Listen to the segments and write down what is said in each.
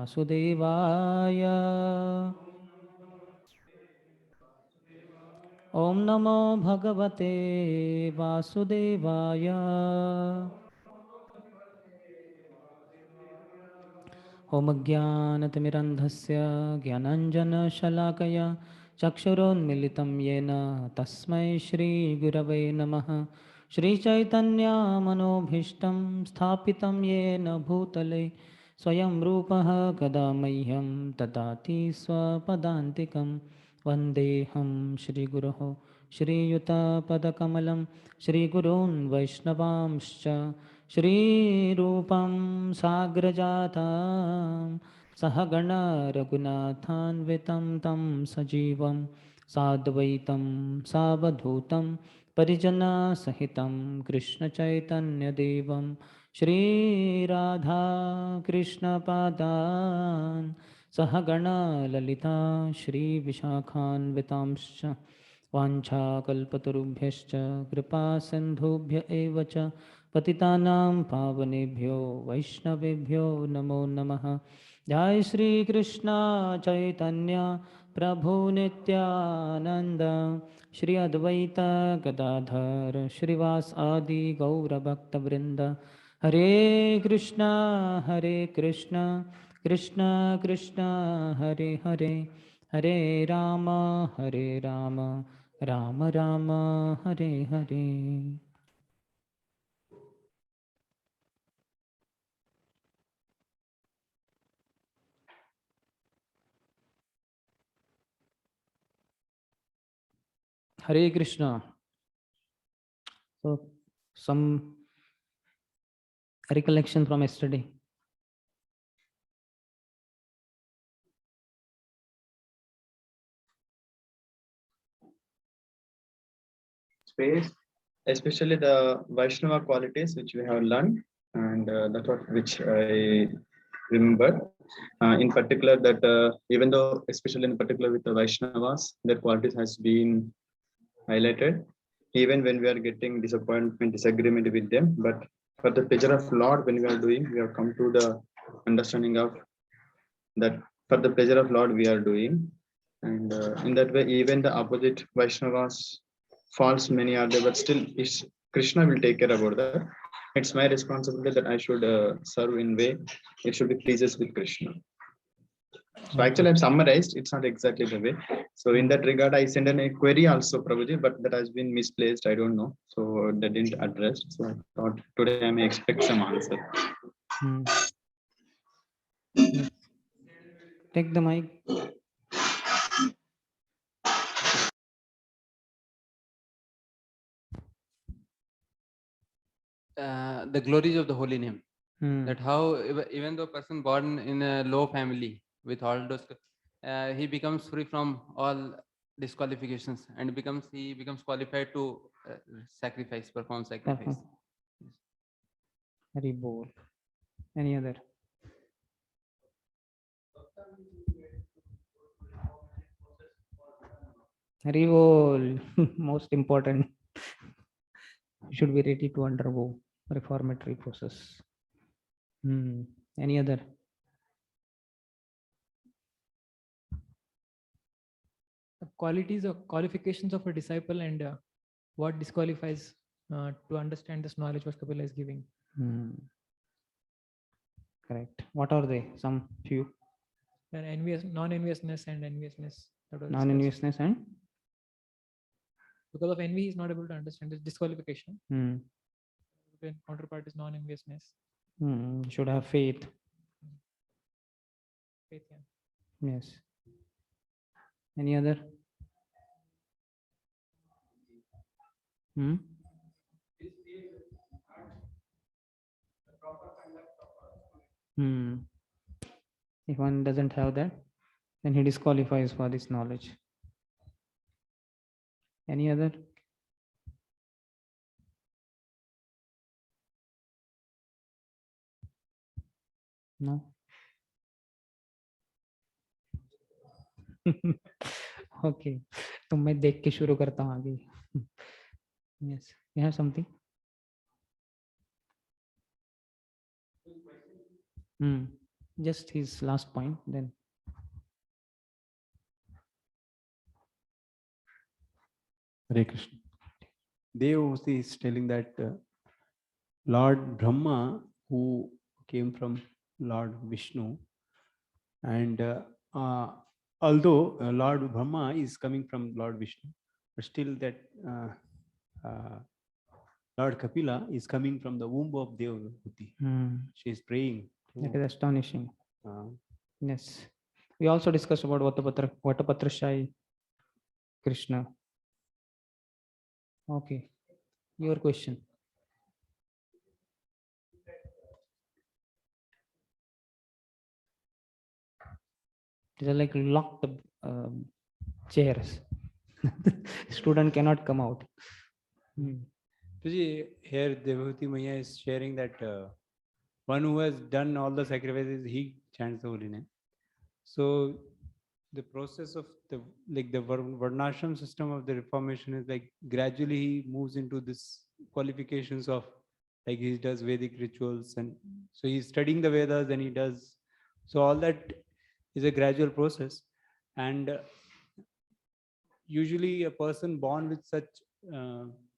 वासुदेवाय। ॐ नमो भगवते वासुदेवाय। ॐ ज्ञानतिमिरन्धस्य ज्ञानाञ्जनशलाकया चक्षुरोन्मिलितं येन तस्मै श्रीगुरवे नमः। श्रीचैतन्यमनोभीष्टं स्थापितं येन भूतले स्वयं रूपः कदा मह्यं ददाति स्वपदान्तिकं। वन्देऽहं श्रीगुरोः श्रीयुतपदकमलं श्रीगुरून् वैष्णवांश्च श्रीरूपं साग्रजातं सहगण रघुनाथान्वितं तं सजीवं साद्वैतं सावधूतं परिजनसहितं कृष्णचैतन्यदेवं श्रीराधा कृष्णपादान् सहगण ललिता श्रीविशाखान्वितांश्च वाञ्छाकल्पतरुभ्यश्च कृपासिन्धुभ्य एव च पतितानां पावनेभ्यो वैष्णवेभ्यो नमो नमः। जय श्री कृष्ण चैतन्य प्रभु नित्यानंद श्री अद्वैत गदाधर श्रीवास आदि गौरभक्तवृंद। हरे कृष्णा कृष्ण कृष्ण हरे हरे, हरे Ram Ram Ram Hare Hare. Hare Krishna. So, some recollection from yesterday. Space, especially the Vaishnava qualities which we have learned, and that's what which I remember. In particular, that even though, especially in particular with the Vaishnavas, their qualities has been highlighted, even when we are getting disappointment, disagreement with them. But for the pleasure of Lord, when we are doing, we have come to the understanding of that for the pleasure of Lord we are doing. And in that way, even the opposite Vaishnavas faults many are there, but still it's Krishna will take care about that. It's my responsibility that I should serve in way it should be pleases with Krishna. So actually, I've summarized. It's not exactly the way. So in that regard, I sent a query also, Prabhuji, but that has been misplaced. I don't know. So that didn't address. So I thought today I may expect some answer. Take the mic. The glories of the holy name. That how even though a person born in a low family with all those, he becomes free from all disqualifications and he becomes qualified to perform sacrifice. Hari Bol. Any other? Hari Bol. Most important. You should be ready to undergo reformatory process. Any other? The qualities or qualifications of a disciple and what disqualifies to understand this knowledge what Kapila is giving. Correct. What are they? Some few. Non-enviousness and enviousness. Non-enviousness and? Because of envy, he is not able to understand this disqualification. The counterpart is non-enviousness. Should have faith. Faith, yeah. Yes. Any other? If one doesn't have that, then he disqualifies for this knowledge. Any other? No. Okay. तो मैं देख के शुरू करता हूँ आगे. Yes. You have something? Just his last point, then. Hare Krishna. Dev is telling that Lord Brahma, who came from Lord Vishnu, and although Lord Brahma is coming from Lord Vishnu, but still that Lord Kapila is coming from the womb of Devahuti. She is praying. That is astonishing. Uh, Yes. We also discussed about Vatapatrashai Krishna. Okay. Your question. These are like locked chairs. Student cannot come out. Here Devahuti Maya is sharing that one who has done all the sacrifices, he chants the holy name. So the process of the Varnashram system of the Reformation is like gradually he moves into this qualifications of like he does Vedic rituals, and so he's studying the Vedas and he does, so all that is a gradual process. And usually a person born with such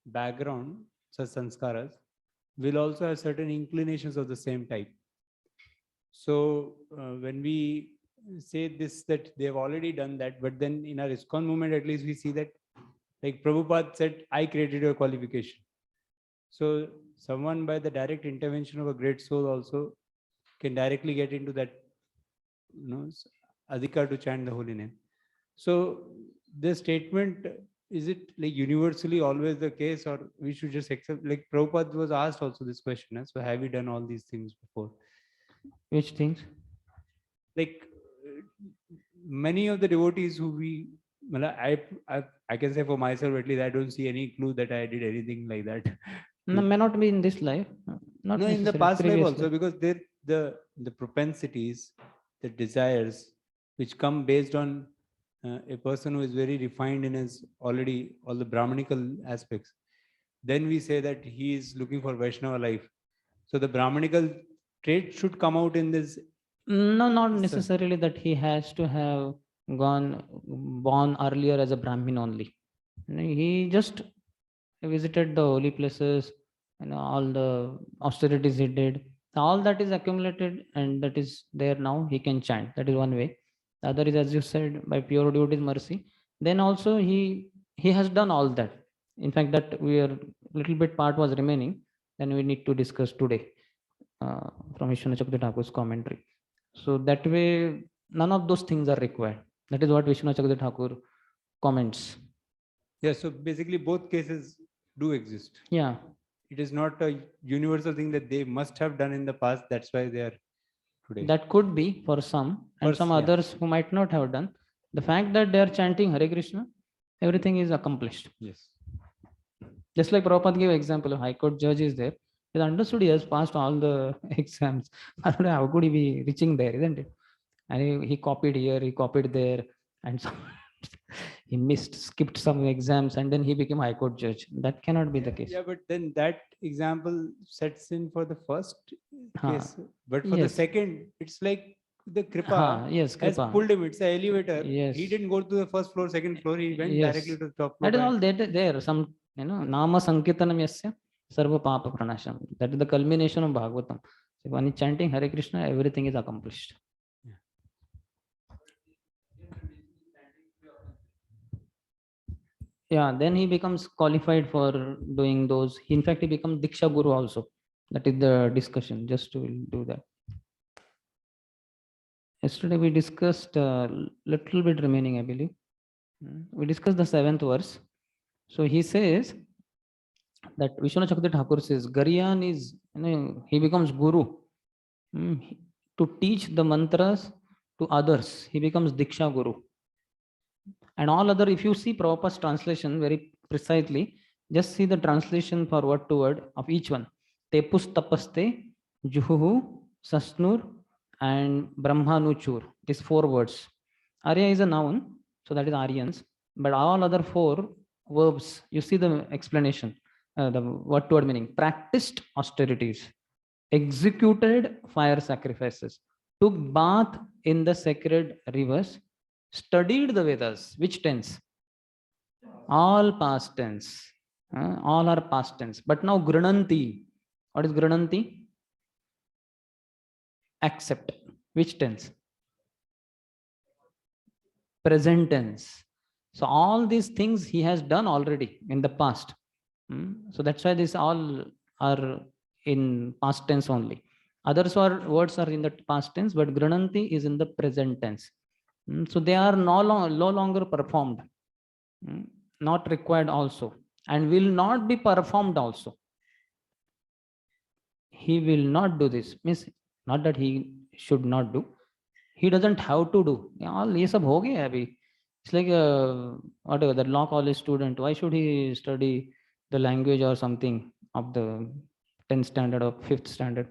background, such sanskaras, will also have certain inclinations of the same type. So when we say this, that they've already done that, but then in our ISKCON movement, at least we see that like Prabhupada said, I created your qualification. So someone by the direct intervention of a great soul also can directly get into that, adhikar to chant the holy name. So the statement, is it like universally always the case, or we should just accept, like Prabhupada was asked also this question, so have you done all these things before? Which things? Like many of the devotees who I can say for myself at least, I don't see any clue that I did anything like that. No, may not be in this life. Not no, in the necessarily past life previous also, life. because the propensities, the desires, which come based on a person who is very refined in his already all the Brahmanical aspects, then we say that he is looking for Vaishnava life. So the Brahmanical trait should come out in this. No, not necessarily that he has to have born earlier as a Brahmin only. He just visited the holy places, all the austerities he did. All that is accumulated and that is there now. He can chant. That is one way. The other is, as you said, by pure devotee's mercy. Then also he has done all that. In fact, that we are little bit part was remaining. Then we need to discuss today from Vishwanath Chakravarti Thakur's commentary. So that way, none of those things are required. That is what Vishwanath Chakravarti Thakur comments. Yeah, so basically both cases do exist. Yeah. It is not a universal thing that they must have done in the past. That's why they are today. That could be for some, and some others who might not have done. The fact that they are chanting Hare Krishna, everything is accomplished. Yes. Just like Prabhupada gave example, a High Court judge is there. He understood he has passed all the exams. How could he be reaching there, isn't it? And he copied here, he copied there, and so he skipped some exams, and then he became High Court judge. That cannot be the case. Yeah, but then that example sets in for the first case. But for the second, it's like the Kripa yes, has pulled him. It's an elevator. Yes. He didn't go to the first floor, second floor. He went directly to the top floor. That is all there. Some, Nama Sankirtanam Yasya Sarva Papa Pranasham. That is the culmination of Bhagavatam. So when he's chanting Hare Krishna, everything is accomplished. Yeah, then he becomes qualified for doing those. In fact, he becomes Diksha Guru also. That is the discussion. Just to do that. Yesterday we discussed a little bit remaining, I believe. We discussed the 7th verse. So he says that Vishwanath Chakravarti Thakur says, Gariyan is, he becomes Guru. To teach the mantras to others, he becomes Diksha Guru. And all other, if you see Prabhupada's translation very precisely, just see the translation for word to word of each one. Tepus tapaste, Juhu, Sasnur, and Brahmanuchur. These 4 words. Arya is a noun, so that is Aryans. But all other 4 verbs, you see the explanation, the word to word meaning. Practiced austerities, executed fire sacrifices, took bath in the sacred rivers, studied the Vedas. Which tense? All past tense. All are past tense. But now Grananti. What is Grananti? Accept. Which tense? Present tense. So all these things he has done already in the past. So that's why these all are in past tense only. Others are words are in the past tense, but Grananti is in the present tense. So they are no longer performed, not required also, and will not be performed also. He will not do this. Means not that he should not do. He doesn't have to do. All ये सब हो गया अभी. It's like whatever the law college student. Why should he study the language or something of the 10th standard or 5th standard?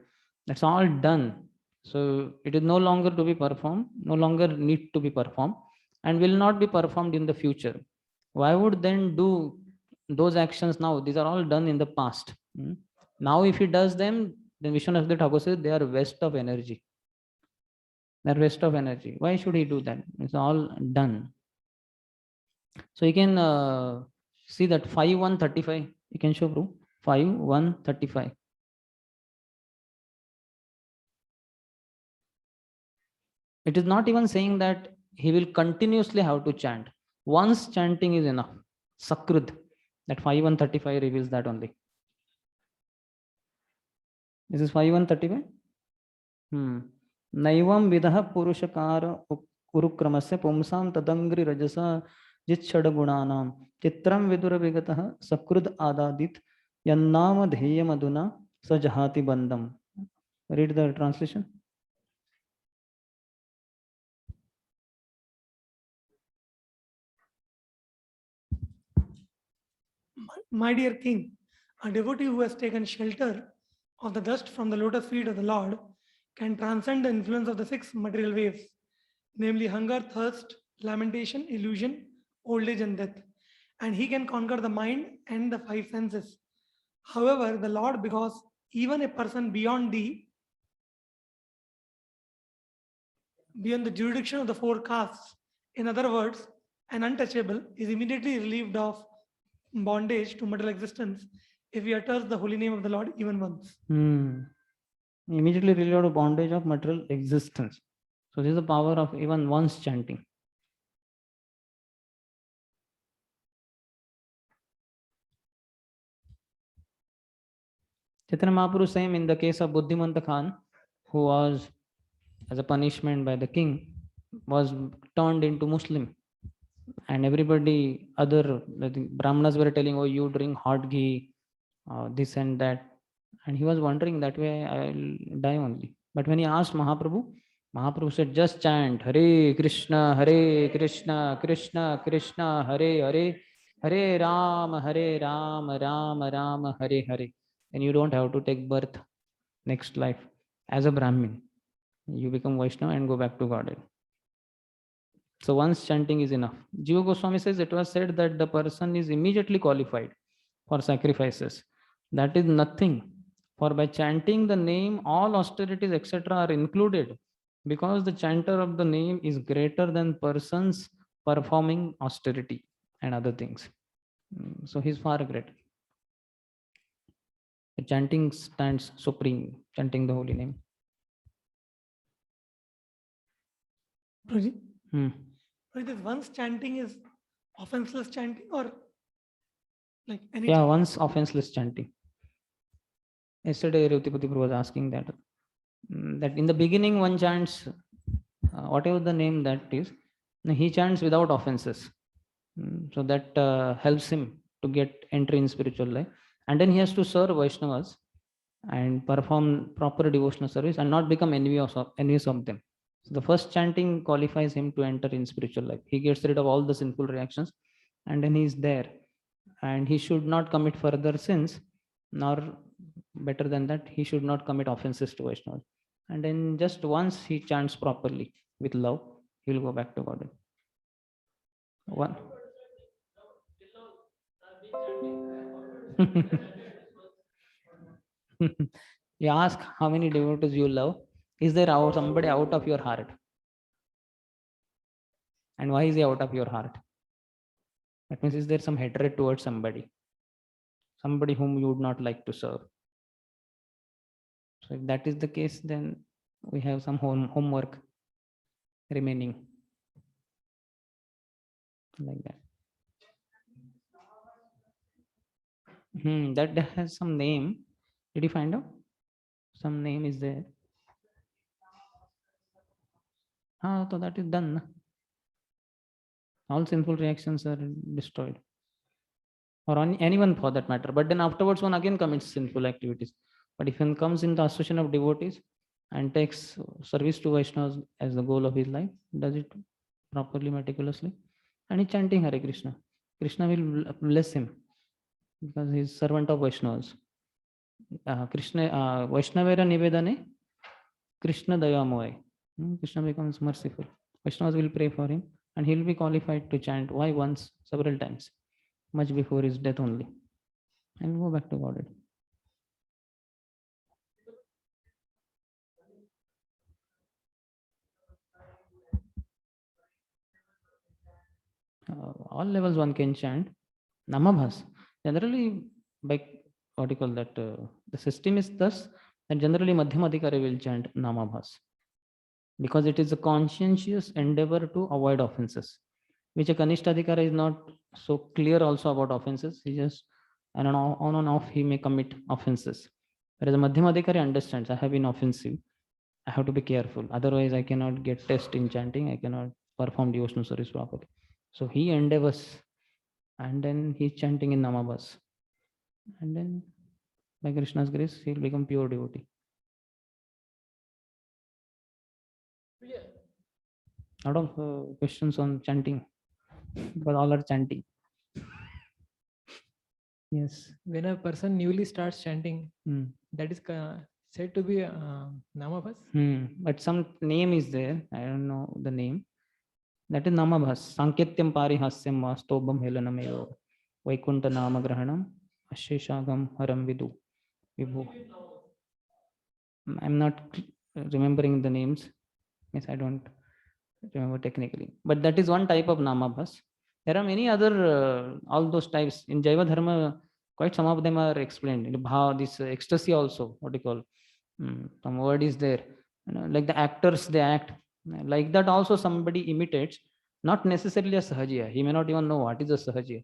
That's all done. So it is no longer to be performed, no longer need to be performed, and will not be performed in the future. Why would then do those actions now? These are all done in the past. Now if he does them, then Vishwanath Thakur says they are waste of energy. They're waste of energy. Why should he do that? It's all done. So you can see that 5:1:35. You can show, bro. 5:1:35. It is not even saying that he will continuously have to chant. Once chanting is enough. Sakrud. That 5:1:35 reveals that only. This is 5:1:35. नैवं विदः पुरुषकार उरुक्रमस्य पुंसां तदंग्रि रजसा जिच्छडगुणानां चित्रं विदुर विगतः सकृद आदादित यन्नाम ध्येयमधुना स जहाति बंधम. Read the translation. My dear king, a devotee who has taken shelter of the dust from the lotus feet of the Lord can transcend the influence of the six material waves, namely hunger, thirst, lamentation, illusion, old age, and death. And he can conquer the mind and the five senses. However, the Lord, because even a person beyond the jurisdiction of the four castes, in other words, an untouchable, is immediately relieved of bondage to material existence if he utters the holy name of the Lord even once. Immediately relieved of bondage of material existence. So this is the power of even once chanting. Chaitanya Mahaprabhu, same in the case of Buddhimanta Khan, who was, as a punishment by the king, was turned into Muslim. And everybody, other Brahmanas were telling, oh, you drink hot ghee, this and that. And he was wondering that way I'll die only. But when he asked Mahaprabhu, Mahaprabhu said, just chant Hare Krishna, Krishna Krishna, Hare Hare, Hare Ram, Ram Ram, Hare Hare. And you don't have to take birth next life as a Brahmin. You become Vaishnava and go back to Godhead. So once chanting is enough. Jiva Goswami says it was said that the person is immediately qualified for sacrifices. That is nothing. For by chanting the name, all austerities, etc. are included, because the chanter of the name is greater than persons performing austerity and other things. So he's far greater. The chanting stands supreme, chanting the holy name. This once chanting is offenseless chanting or like any? Yeah, once offenseless chanting. Yesterday, Rutipati was asking that in the beginning one chants whatever the name that is, he chants without offenses. So that helps him to get entry in spiritual life. And then he has to serve Vaishnavas and perform proper devotional service and not become envious of them. So the first chanting qualifies him to enter in spiritual life. He gets rid of all the sinful reactions and then he is there. And he should not commit further sins, nor better than that, he should not commit offenses to Vaishnavas. And then just once he chants properly with love, he will go back to God. One. You ask how many devotees you love, Is there somebody out of your heart? And why is he out of your heart? That means, is there some hatred towards somebody? Somebody whom you would not like to serve? So if that is the case, then we have some homework remaining. Like that. That has some name. Did you find out? Some name is there. So that is done. All sinful reactions are destroyed. Or on anyone for that matter. But then afterwards, one again commits sinful activities. But if one comes in the association of devotees and takes service to Vaishnavas as the goal of his life, does it properly, meticulously, and he's chanting Hare Krishna, Krishna will bless him because he's servant of Vaishnavas. Krishna Vaishnavera Nivedane, Krishna Dayamoy. Krishna becomes merciful. Vaishnavas will pray for him and he'll be qualified to chant. Why? Once, several times, much before his death only, and go back to Godhead. All levels one can chant. Namabhas. Generally, by what you call that, the system is thus, and generally Madhyamadikari will chant Namabhas, because it is a conscientious endeavor to avoid offenses, which a Kanishtadikara is not so clear also about offenses. He just on and off he may commit offenses. Whereas a Madhyamadikari understands, I have been offensive, I have to be careful. Otherwise, I cannot get test in chanting, I cannot perform devotional service properly. So he endeavors, and then he's chanting in Namabhas. And then by Krishna's grace, he'll become pure devotee. A lot of questions on chanting, but all are chanting. Yes. When a person newly starts chanting, that is said to be Namabhas? But some name is there. I don't know the name. That is Namabhas. Sanketyam parihasyam vastobam helanam Vaikunta namagrahanam asheshagam haram vidu vibhu. I'm not remembering the names. Yes, I don't remember technically. But that is one type of Namabhas. There are many other, all those types. In Jaiva Dharma, quite some of them are explained. In Bhav, this ecstasy also, what do you call? Some word is there. Like the actors, they act. Like that also somebody imitates, not necessarily a Sahajiya. He may not even know what is a Sahajiya.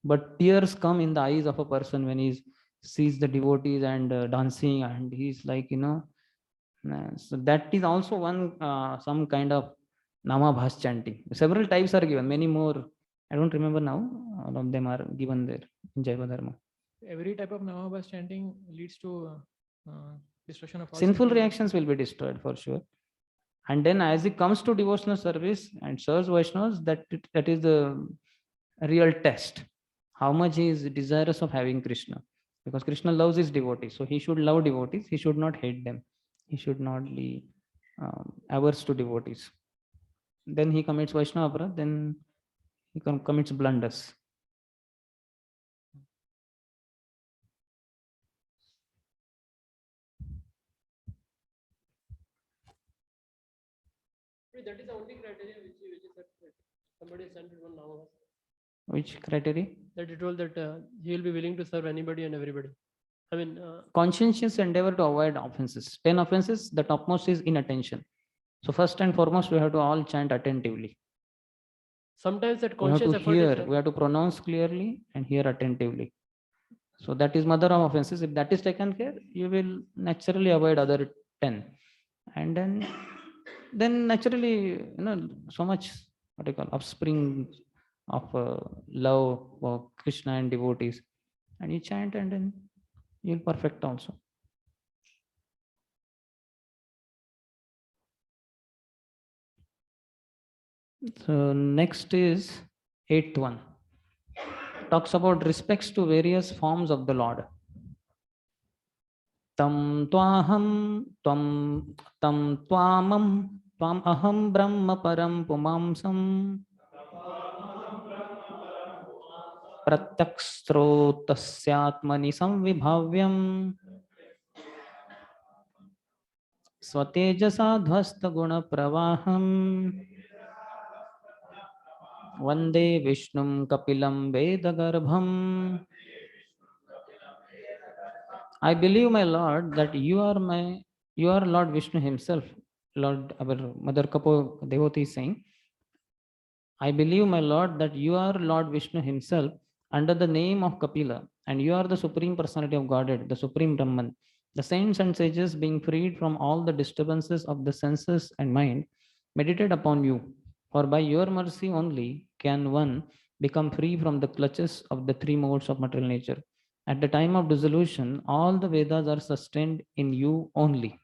But tears come in the eyes of a person when he sees the devotees and dancing, and he's like, so that is also one, some kind of Namabhas chanting. Several types are given, many more. I don't remember now. All of them are given there in Jaiva Dharma. Every type of Namabhas chanting leads to destruction of all sinful reactions will be destroyed for sure. And then as it comes to devotional service and serves Vaishnavas, that is the real test. How much he is desirous of having Krishna. Because Krishna loves his devotees. So he should love devotees. He should not hate them. He should not be averse to devotees. Then he commits Vaishnava aparadh, then he commits blunders. That is the only criteria which is that somebody is sent one Namabhas. Which criteria? That it told that he will be willing to serve anybody and everybody. I mean, conscientious endeavor to avoid offenses. 10 offenses, the topmost is inattention. So first and foremost, we have to all chant attentively. Sometimes that we have conscious to effort hear, is, we have to pronounce clearly and hear attentively. So that is mother of offenses. If that is taken care, you will naturally avoid other 10. And then naturally, so much, what you call, offspring of love for Krishna and devotees. And you chant and then you'll perfect also. So next is 8th one. Talks about respects to various forms of the Lord. Tam twaham, tam twamam, tvam aham brahma param pumamsam. Pratyakshrotasyatmani samvibhavyam. स्वतेजसा ध्वस्तगुणप्रवाहं वन्दे विष्णुं कपिलं वेदगर्भम्. I believe, my Lord, that you are Lord Vishnu himself. Lord, our Mother Kapo devotee is saying, I believe, my Lord, that you are Lord Vishnu himself under the name of Kapila, and you are the Supreme Personality of Godhead, the Supreme Brahman. The saints and sages, being freed from all the disturbances of the senses and mind, meditate upon you. For by your mercy only can one become free from the clutches of the three modes of material nature. At the time of dissolution, all the Vedas are sustained in you only.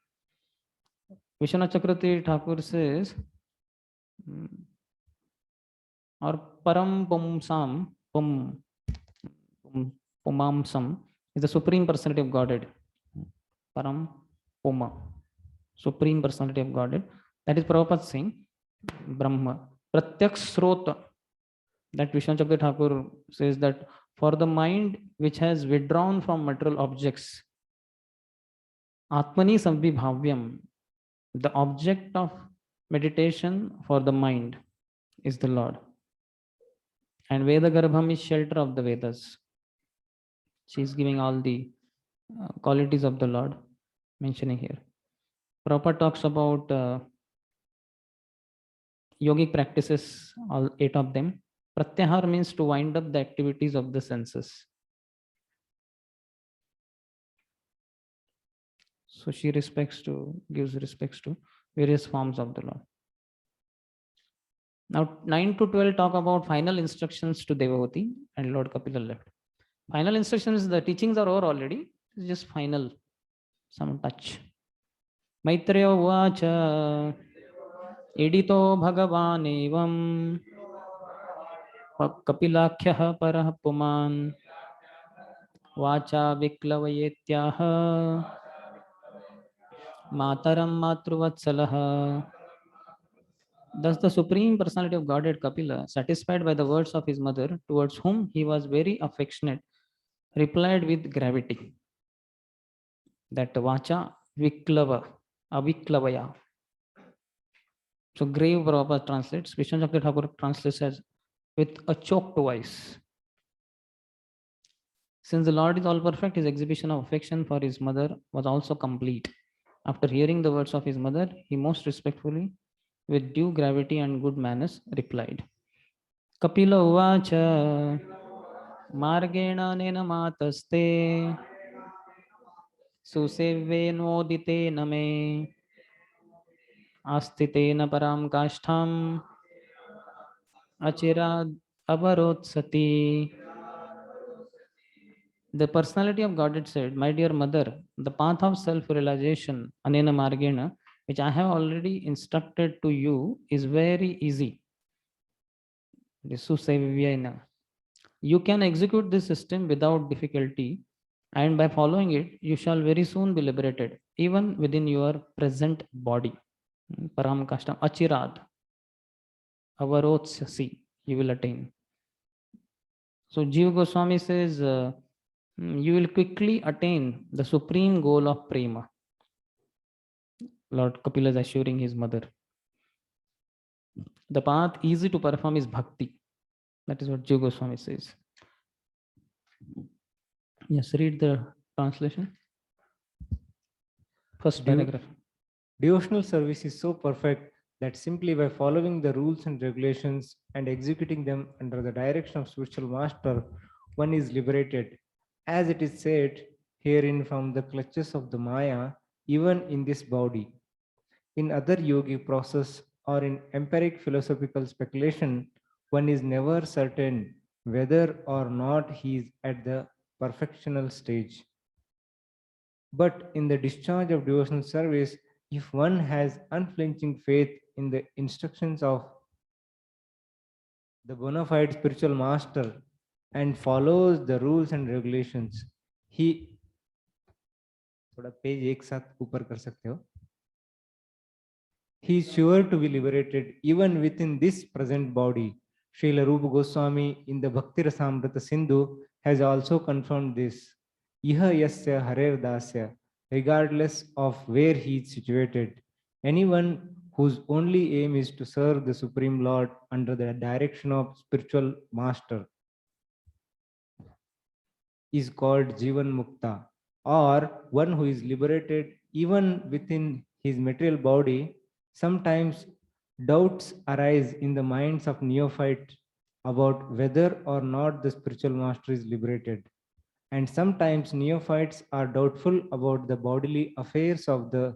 Vishwanath Chakravarti Thakur says, or Param Pumsam, Pumamsam is the Supreme Personality of Godhead. Param Puma, Supreme Personality of Godhead. That is Prabhupada saying, Brahma. Pratyak Srota, that Vishwanath Chakravarti Thakur says that for the mind which has withdrawn from material objects, Atmani Sambhibhavyam, the object of meditation for the mind is the Lord. And Veda Garbham is shelter of the Vedas. She is giving all the qualities of the Lord, mentioning here. Prabhupada talks about yogic practices, all 8 of them. Pratyahar means to wind up the activities of the senses. So she gives respects to various forms of the Lord. Now 9 to 12 talk about final instructions to Devavati, and Lord Kapila left. Final instructions, the teachings are over already. It's just final, some touch. Maitreya Vacha Edito Bhagavan Evam Kapilakhyah Parah Puman Vacha Viklavayetyaha Mataram Matruvatsalah. Thus the Supreme Personality of Godhead Kapila, satisfied by the words of his mother, towards whom he was very affectionate, replied with gravity that Vacha Viklava, Aviklavaya. So grave Prabhupada translates, Vishwanath Chakravarti Thakur translates as with a choked voice. Since the Lord is all perfect, his exhibition of affection for his mother was also complete. After hearing the words of his mother, he most respectfully, with due gravity and good manners, replied, Kapila uvacha margena nena mataste susevve name astitena param kashtham achirad avarotsati. The personality of Godhead said, My dear mother, the path of self-realization, anena margena, which I have already instructed to you, is very easy. You can execute this system without difficulty, and by following it, you shall very soon be liberated, even within your present body. Param Kashtam Achirad. Avarotsasi, you will attain. So Jiva Goswami says, you will quickly attain the supreme goal of prema. Lord Kapila is assuring his mother. The path easy to perform is bhakti. That is what Jiva Goswami says. Yes, read the translation. First paragraph. Devotional service is so perfect that simply by following the rules and regulations and executing them under the direction of spiritual master, one is liberated. As it is said herein, from the clutches of the Maya, even in this body. In other yogic process or in empiric philosophical speculation, one is never certain whether or not he is at the perfectional stage. But in the discharge of devotional service, if one has unflinching faith in the instructions of the bona fide spiritual master and follows the rules and regulations, he थोड़ा page एक साथ ऊपर कर सकते हो. He is sure to be liberated even within this present body. Srila Rupa Goswami in the Bhakti Rasamrita Sindhu has also confirmed this. Iha yasya harer dasya regardless of where he is situated. Anyone whose only aim is to serve the Supreme Lord under the direction of spiritual master is called Jivan Mukta, or one who is liberated even within his material body. Sometimes doubts arise in the minds of neophytes about whether or not the spiritual master is liberated. And sometimes neophytes are doubtful about the bodily affairs of the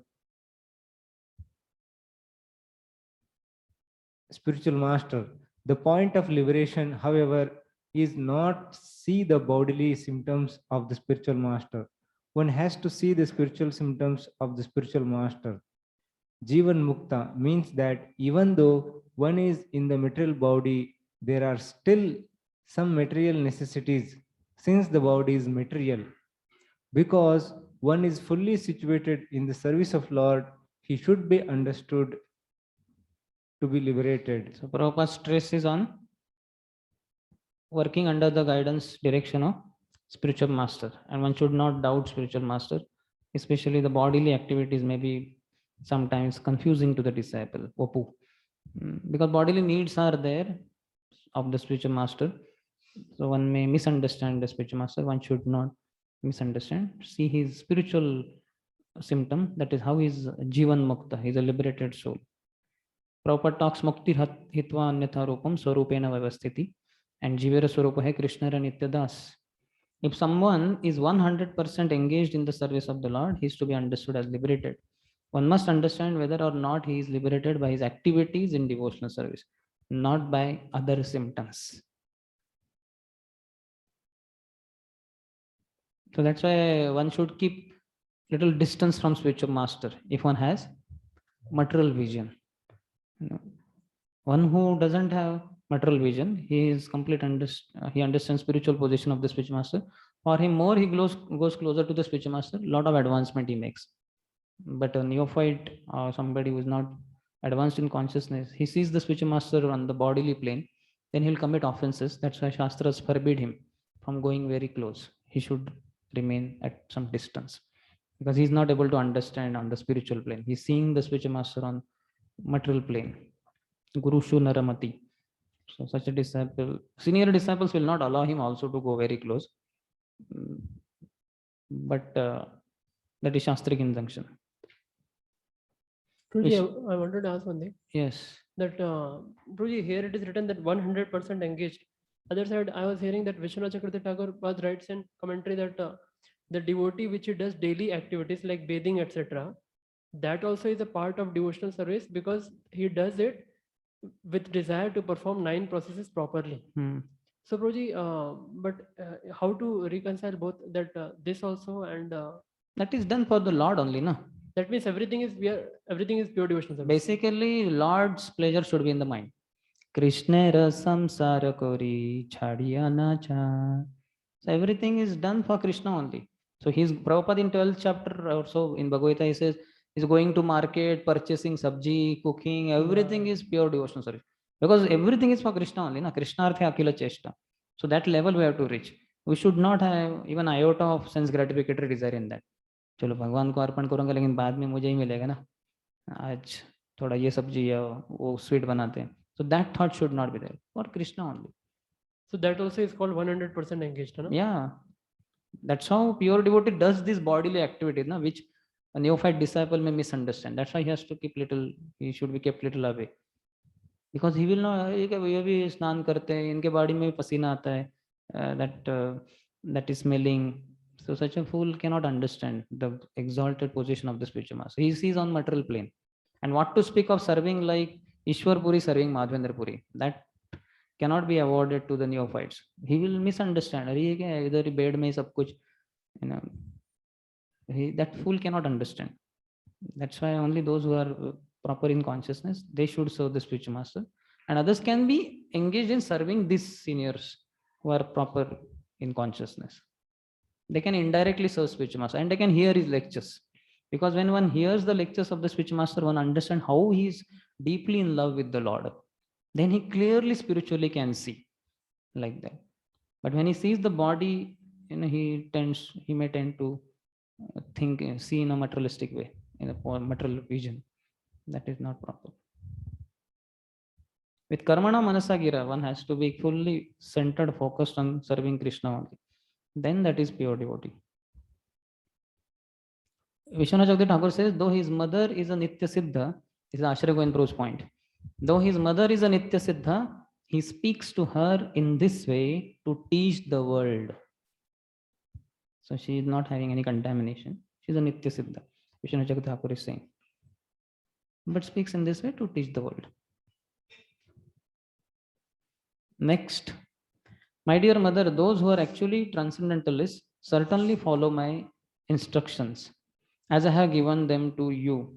spiritual master. The point of liberation, however, is not see the bodily symptoms of the spiritual master. One has to see the spiritual symptoms of the spiritual master. Jivan Mukta means that even though one is in the material body, there are still some material necessities since the body is material. Because one is fully situated in the service of Lord, he should be understood to be liberated. So Prabhupada stress is on working under the guidance direction of spiritual master, and one should not doubt spiritual master, especially the bodily activities may be sometimes confusing to the disciple, Opu. Because bodily needs are there of the spiritual master. So one may misunderstand the spiritual master, one should not misunderstand. See his spiritual symptom, that is how he is Jivan Mukta, he is a liberated soul. Prabhupada talks Mukti Hitva Anyatha Rupam Swarupena Vyavasthiti, and Jivera Swarupa hai Krishna Nityadas. If someone is 100% engaged in the service of the Lord, he is to be understood as liberated. One must understand whether or not he is liberated by his activities in devotional service, not by other symptoms. So that's why one should keep little distance from spiritual master if one has material vision. One who doesn't have material vision, he is complete he understands spiritual position of the spiritual master. For him, more he goes closer to the spiritual master, lot of advancement he makes. But a neophyte or somebody who is not advanced in consciousness, he sees the spiritual master on the bodily plane, then he'll commit offenses. That's why Shastras forbid him from going very close. He should remain at some distance because he's not able to understand on the spiritual plane. He's seeing the spiritual master on material plane. Guru Shu Naramati. So such a disciple, senior disciples will not allow him also to go very close. But that is Shastric injunction. Guruji, I wanted to ask one thing. Yes. That Guruji, here it is written that 100% engaged. Other side, I was hearing that Vishwanath Chakravarti Thakur writes in commentary that the devotee which he does daily activities like bathing, etc., that also is a part of devotional service because he does it with desire to perform 9 processes properly. So Guruji, but how to reconcile both that this also and that is done for the Lord only, no? That means everything is pure devotional service. Basically, Lord's pleasure should be in the mind. Krishna rasam sarakori chadiya na cha. So everything is done for Krishna only. So he's Prabhupada in 12th chapter or so in Bhagavad Gita, he says he's going to market, purchasing sabji, cooking, everything is pure devotional service. Because everything is for Krishna only, na? Krishna artha akila chesta. So that level we have to reach. We should not have even iota of sense gratificatory desire in that. चलो भगवान को अर्पण करूंगा लेकिन बाद में मुझे ही मिलेगा ना, आज थोड़ा ये सब्जी या वो स्वीट बनाते हैं. So that thought should not be there for Krishna only. So that also is called 100% engaged, no? Yeah, that's how pure devotee does this bodily activities, na, which a neophyte disciple may misunderstand. That's why he has to keep little, he should be kept little away, because he will know ये भी स्नान करते हैं, इनके body में पसीना आता है, that is smelling. So such a fool cannot understand the exalted position of the spiritual master. He sees on material plane. And what to speak of serving like Ishwar Puri serving Madhavendra Puri, that cannot be awarded to the neophytes. He will misunderstand. अरे ये क्या है, इधर bed में सब कुछ, you know, that fool cannot understand. That's why only those who are proper in consciousness, they should serve the spiritual master, and others can be engaged in serving these seniors who are proper in consciousness. They can indirectly serve spiritual master and they can hear his lectures, because when one hears the lectures of the spiritual master, one understands how he is deeply in love with the Lord. Then he clearly spiritually can see like that. But when he sees the body, he may tend to see in a materialistic way, in a material vision. That is not proper. With karmana manasagira, one has to be fully centered, focused on serving Krishna only. Then that is pure devotee. Vishwanath Chakravarti Thakur says, though his mother is a Nitya Siddha, this is Ashraya Goenpro's point. Though his mother is a Nitya Siddha, he speaks to her in this way to teach the world. So she is not having any contamination. She is a Nitya Siddha. Vishwanath Chakravarti Thakur is saying. But speaks in this way to teach the world. Next, my dear mother, those who are actually transcendentalists certainly follow my instructions as I have given them to you.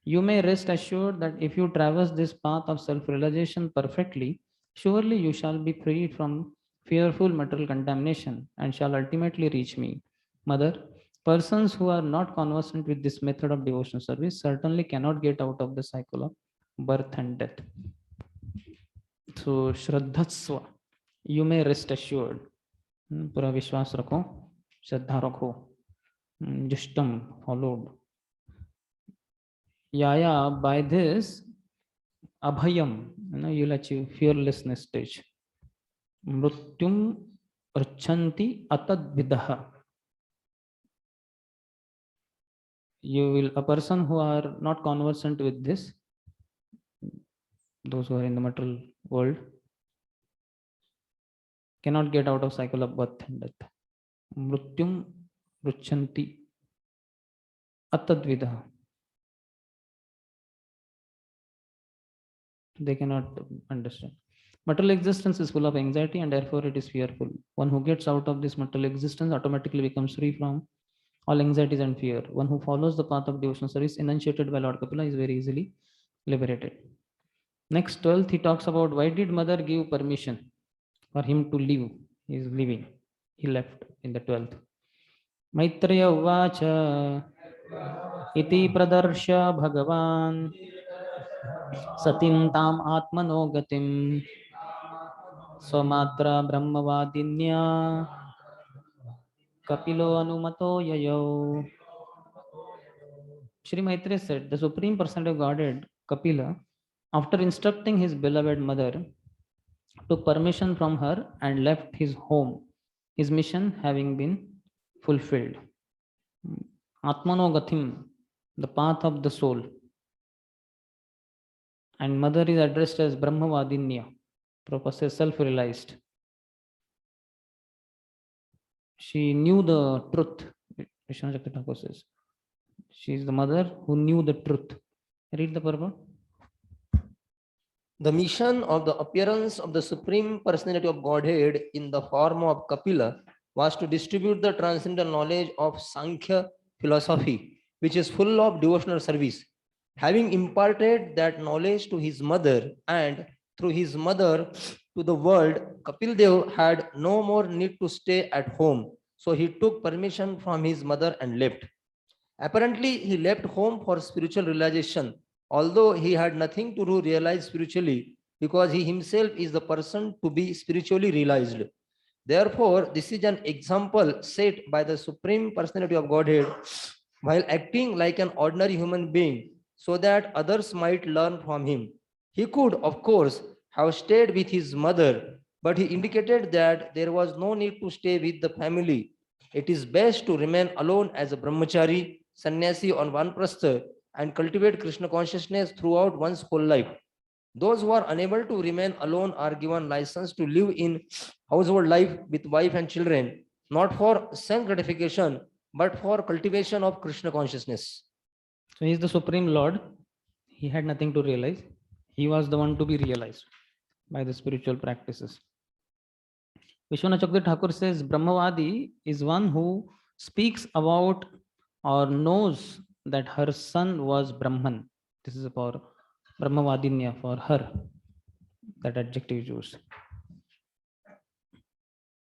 You may rest assured that if you traverse this path of self-realization perfectly, surely you shall be freed from fearful material contamination and shall ultimately reach me. Mother, persons who are not conversant with this method of devotional service certainly cannot get out of the cycle of birth and death. So, Shraddhatsva, you may rest assured. पूरा विश्वास रखो, श्रद्धा रखो, जुष्टम followed. Yeah, by this abhayam, you'll achieve fearlessness stage. Mrutyum prachanti atadvidaha. A person who are not conversant with this, those who are in the material world, cannot get out of cycle of birth and death. Mrutyum prachanti atadvidaha. They cannot understand. Material existence is full of anxiety and therefore it is fearful. One who gets out of this material existence automatically becomes free from all anxieties and fear. One who follows the path of devotional service enunciated by Lord Kapila is very easily liberated. Next, 12th, he talks about why did mother give permission for him to leave. He is leaving. He left in the 12th. Maitreya uvacha iti pradarsha bhagavan satim tam atmano gatim swamatra brahmavadinya kapilo anumato yayo. Shri Maitreya said, the Supreme Personality of Godhead, Kapila, after instructing his beloved mother, took permission from her and left his home, his mission having been fulfilled. Atmano gatim, the path of the soul. And mother is addressed as Brahmavadinya, Prabhupada says self-realized. She knew the truth, Vishwanath Chakravarti Thakur says. She is the mother who knew the truth. Read the purport. The mission of the appearance of the Supreme Personality of Godhead in the form of Kapila was to distribute the transcendental knowledge of Sankhya philosophy, which is full of devotional service. Having imparted that knowledge to his mother and through his mother to the world, Kapil Dev had no more need to stay at home. So he took permission from his mother and left. Apparently, he left home for spiritual realization, although he had nothing to do realize spiritually, because he himself is the person to be spiritually realized. Therefore, this is an example set by the Supreme Personality of Godhead while acting like an ordinary human being, so that others might learn from him. He could, of course, have stayed with his mother, but he indicated that there was no need to stay with the family. It is best to remain alone as a brahmachari, sannyasi on vanprastha, and cultivate Krishna consciousness throughout one's whole life. Those who are unable to remain alone are given license to live in household life with wife and children, not for sense gratification, but for cultivation of Krishna consciousness. So he is the Supreme Lord. He had nothing to realize. He was the one to be realized by the spiritual practices. Vishwanath Chakravarti Thakur says Brahmavadi is one who speaks about or knows that her son was Brahman. This is for Brahmavadinya, for her, that adjective is used.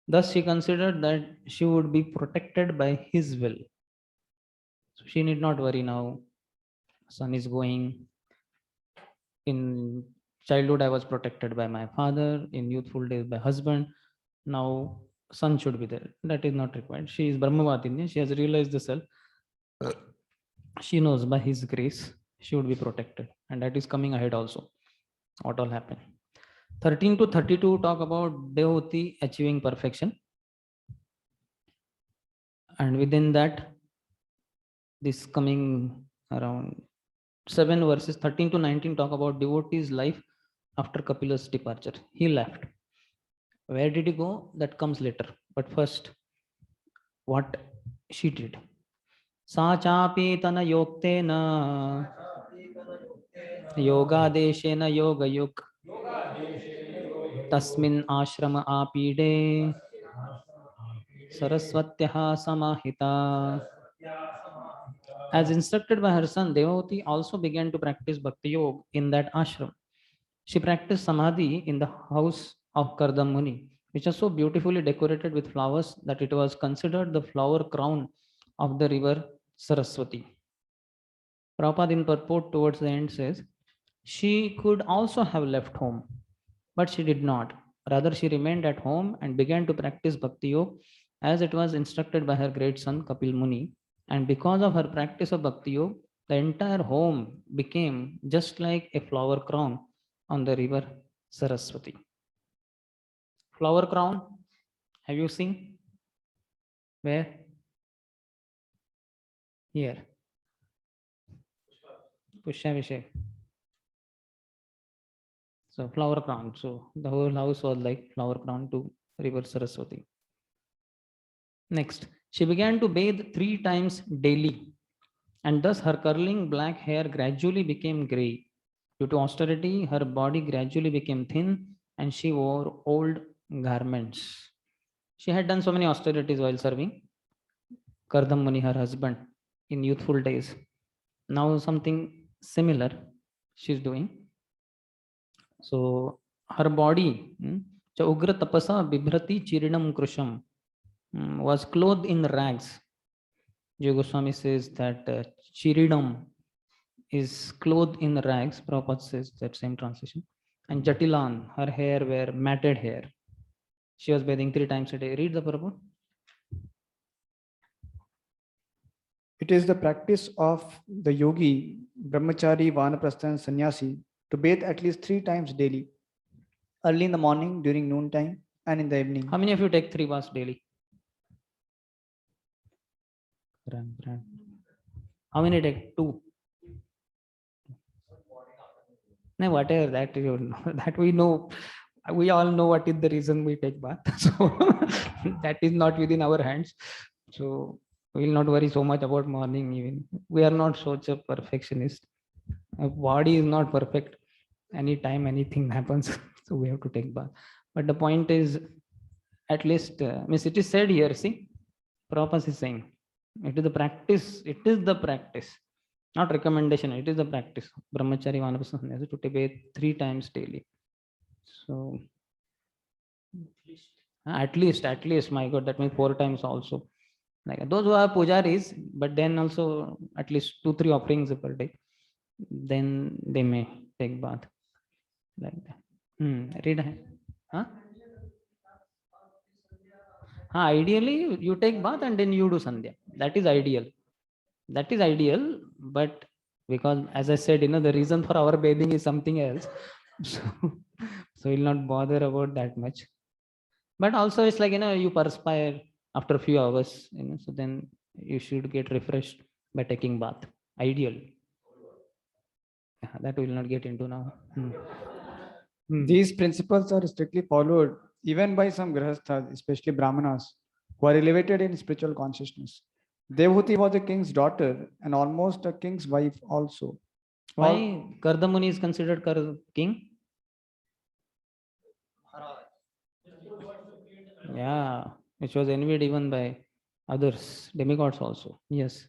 Thus she considered that she would be protected by his will. So she need not worry now. Son is going. In childhood, I was protected by my father. In youthful days, by husband. Now, son should be there. That is not required. She is Brahmavadinya. She has realized the self. she knows by his grace she would be protected, and that is coming ahead also. What all happen? 13 to 32 talk about devotee achieving perfection, and within that, this coming around 7 verses 13 to 19 talk about devotee's life after Kapila's departure. He left. Where did he go? That comes later. But first, what she did. Sa chapi tana yoktena yogadeshena yogayuk tasmin ashrama apide saraswatyaha samahita. As instructed by her son, Devavati also began to practice Bhakti Yoga in that ashram. She practiced Samadhi in the house of Kardam Muni, which was so beautifully decorated with flowers that it was considered the flower crown of the river Saraswati. Prabhupada in purport towards the end says, she could also have left home, but she did not. Rather, she remained at home and began to practice Bhakti Yoga as it was instructed by her great son Kapil Muni. And because of her practice of Bhakti Yoga, the entire home became just like a flower crown on the river Saraswati. Flower crown, have you seen? Where? Here. Pushabhishek. So flower crown. So the whole house was like flower crown to river Saraswati. Next, she began to bathe 3 times daily, and thus her curling black hair gradually became grey. Due to austerity, her body gradually became thin, and she wore old garments. She had done so many austerities while serving Kardam Muni, her husband, in youthful days. Now something similar she's doing. So her body, cha ugra tapasa bibhrati chirinam krusham, was clothed in rags. Jiva Goswami says that chiridam is clothed in rags. Prabhupada says that same translation. And Jatilan, her hair were matted hair. She was bathing 3 times a day. Read the Prabhupada. It is the practice of the yogi, brahmachari, vanaprastha, and sannyasi to bathe at least 3 times daily, early in the morning, during noontime, and in the evening. How many of you take 3 baths daily? How many take? 2? No, whatever that you know, that we know, we all know what is the reason we take bath. So that is not within our hands. So we will not worry so much about morning. Even we are not such a perfectionist. Our body is not perfect. Anytime anything happens, so we have to take bath. But the point is, at least, means it is said here. See, Prabhupada is saying, it is the practice. It is the practice. Not recommendation, it is the practice. Brahmachari Vanaprastha Sannyasi to bathe 3 times daily. So at least, my God, that means 4 times also. Like those who are pujaris, but then also at least 2-3 offerings per day, then they may take bath. Like that. Read. Huh? Ideally, you take bath and then you do sandhya. That is ideal. That is ideal, but because as I said, the reason for our bathing is something else. So we'll not bother about that much. But also it's like, you perspire after a few hours, so then you should get refreshed by taking bath. Ideal. That we'll not get into now. These principles are strictly followed even by some grihasthas, especially brahmanas, who are elevated in spiritual consciousness. Devhuti was a king's daughter and almost a king's wife also. Why Kardam Muni is considered king? Yeah, which was envied even by others, demigods also. Yes.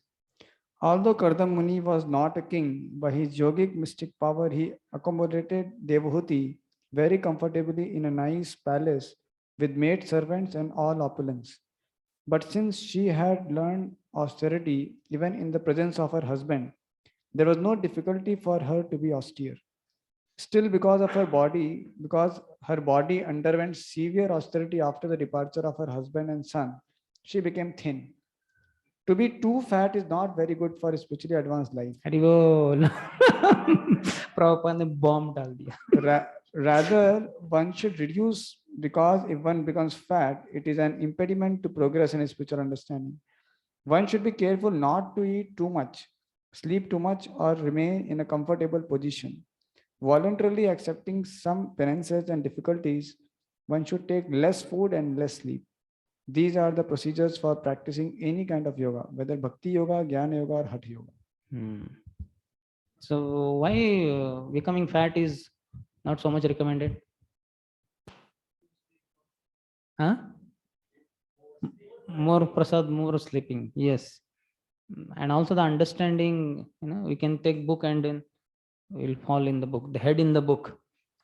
Although Kardam Muni was not a king, by his yogic mystic power, he accommodated Devhuti very comfortably in a nice palace with maid servants and all opulence. But since she had learned austerity even in the presence of her husband, there was no difficulty for her to be austere. Still, because her body underwent severe austerity after the departure of her husband and son, she became thin. To be too fat is not very good for a spiritually advanced life. अरे वो प्रभुपाद ने bomb डाल दिया. Rather, one should reduce, because if one becomes fat, it is an impediment to progress in spiritual understanding. One should be careful not to eat too much, sleep too much, or remain in a comfortable position. Voluntarily accepting some penances and difficulties, one should take less food and less sleep. These are the procedures for practicing any kind of yoga, whether bhakti yoga, jnana yoga, or hatha yoga. So why becoming fat is not so much recommended? Huh? More prasad, more sleeping. Yes. And also the understanding, we can take book and then we'll fall in the book, the head in the book,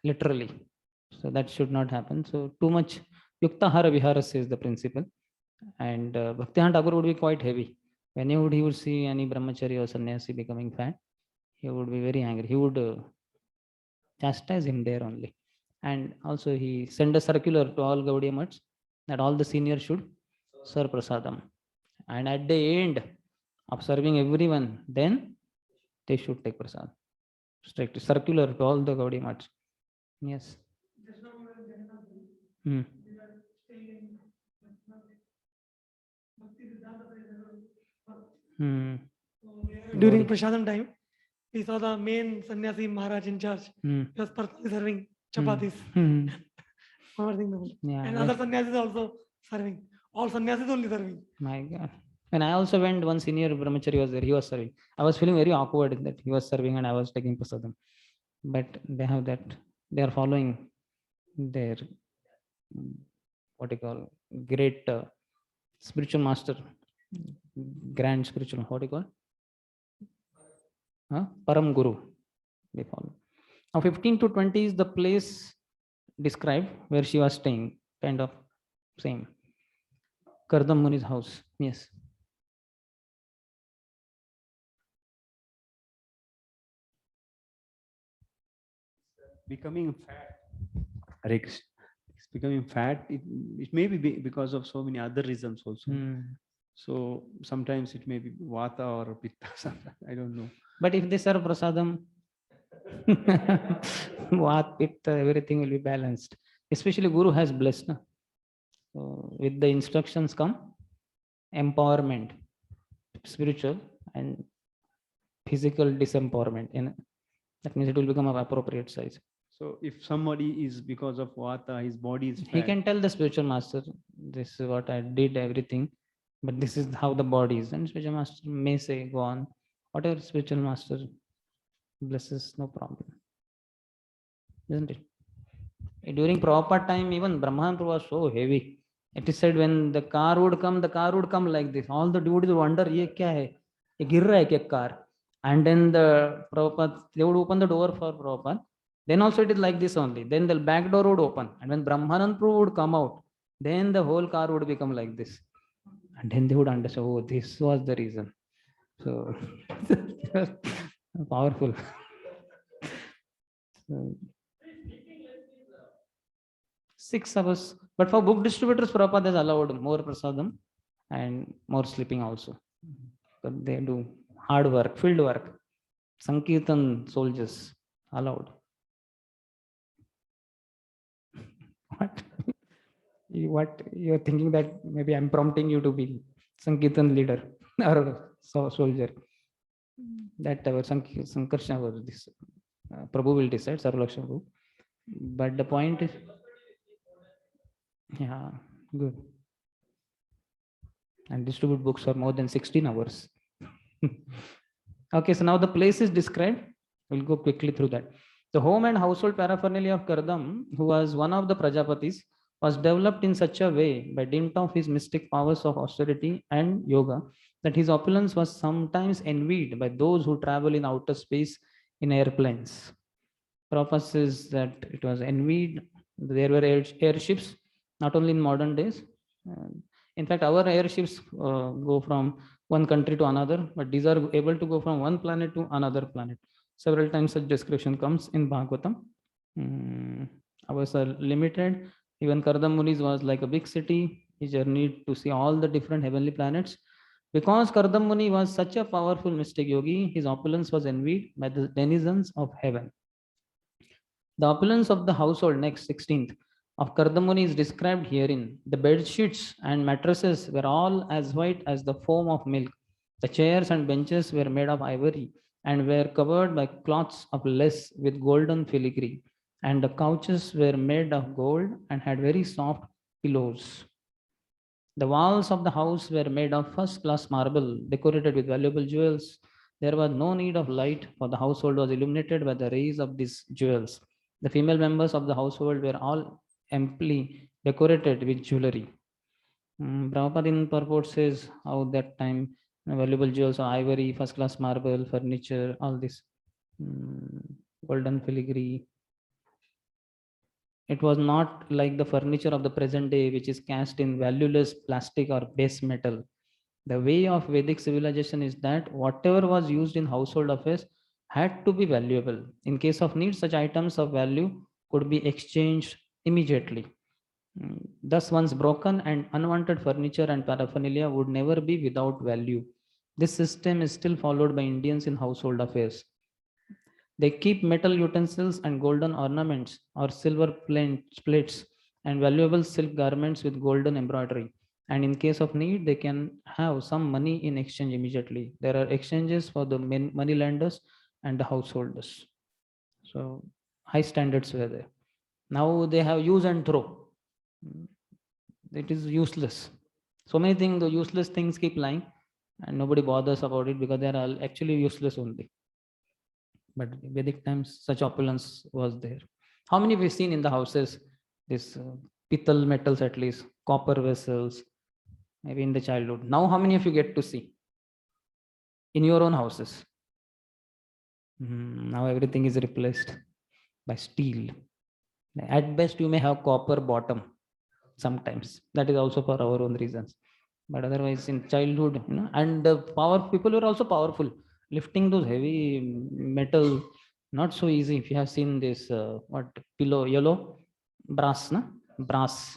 literally. So that should not happen. So too much yukta hara viharasya is the principle. And Bhaktihan Thakur would be quite heavy. When he would see any brahmachari or sannyasi becoming fat, he would be very angry. He would chastise him there only. And also he sent a circular to all Gaudiya Mats that all the seniors should serve prasadam. And at the end of serving everyone, then they should take prasad. Strict circular to all the Gaudiya Mats. Yes. During Prasadam time, we saw the main sannyasi Maharaj in charge. He was personally serving chapatis. And other sannyasis also serving. All sannyasis only serving. My God. When I also went, one senior brahmachari was there, he was serving. I was feeling very awkward that he was serving and I was taking prasadam. But they have that, they are following their, great spiritual master, grand spiritual, Param Guru, they follow. Now 15 to 20 is the place described where she was staying, kind of same. Kardam Muni's house. Yes. Becoming fat. It's becoming fat. It may be because of so many other reasons also. So sometimes it may be vata or pitta. I don't know. But if they serve prasadam, vat, pitta, everything will be balanced. Especially Guru has blessed. Na? So with the instructions come empowerment, spiritual and physical disempowerment. That means it will become of appropriate size. So if somebody is because of vata, his body is fat. He can tell the spiritual master, this is what I did, everything, but this is how the body is. And spiritual master may say, go on. Whatever spiritual master blesses, no problem. Isn't it? During Prabhupada time, even Brahman was so heavy. It is said when the car would come like this. All the devotees would wonder, ye kya hai? Ye gir raha hai kya car? And then the Prabhupada, they would open the door for Prabhupada. Then also it is like this only. Then the back door would open. And when Brahmanand Prabhu would come out, then the whole car would become like this. And then they would understand, oh, this was the reason. So, powerful. So, 6 hours. But for book distributors, Prabhupada has allowed more prasadam and more sleeping also. But they do hard work, field work. Sankirtan soldiers allowed. What you're thinking that maybe I'm prompting you to be Sankirtan leader or soldier. That our Sankarshan was this. Prabhu will decide, Sarvalakshan Prabhu. But the point is, yeah, good. And distribute books for more than 16 hours. Okay, so now the place is described. We'll go quickly through that. The home and household paraphernalia of Kardam, who was one of the Prajapatis, was developed in such a way by dint of his mystic powers of austerity and yoga that his opulence was sometimes envied by those who travel in outer space in airplanes. Prabhupada says that it was envied. There were airships, not only in modern days. In fact, our airships go from one country to another, but these are able to go from one planet to another planet. Several times such description comes in Bhagavatam. Ours are limited. Even Kardam Muni's was like a big city. He journeyed to see all the different heavenly planets. Because Kardam Muni was such a powerful mystic yogi, his opulence was envied by the denizens of heaven. The opulence of the household, next 16th, of Kardam Muni is described herein. The bed sheets and mattresses were all as white as the foam of milk. The chairs and benches were made of ivory and were covered by cloths of lace with golden filigree. And the couches were made of gold and had very soft pillows. The walls of the house were made of first class marble, decorated with valuable jewels. There was no need of light, for the household was illuminated by the rays of these jewels. The female members of the household were all amply decorated with jewelry. Prabhupada in purport says how that time valuable jewels of ivory, first class marble, furniture, all this golden filigree. It was not like the furniture of the present day, which is cast in valueless plastic or base metal. The way of Vedic civilization is that whatever was used in household affairs had to be valuable. In case of need, such items of value could be exchanged immediately. Thus, once broken and unwanted furniture and paraphernalia would never be without value. This system is still followed by Indians in household affairs. They keep metal utensils and golden ornaments or silver plates and valuable silk garments with golden embroidery. And in case of need, they can have some money in exchange immediately. There are exchanges for the money lenders and the householders. So high standards were there. Now they have use and throw. It is useless. So many things, the useless things keep lying and nobody bothers about it because they are actually useless only. But in Vedic times, such opulence was there. How many we've seen in the houses? This pittal metals, at least copper vessels, maybe in the childhood. Now, how many of you get to see in your own houses? Now everything is replaced by steel. At best, you may have copper bottom sometimes. That is also for our own reasons. But otherwise, in childhood, and the people were also powerful. Lifting those heavy metal, not so easy. If you have seen this, pillow, yellow, brass, brass.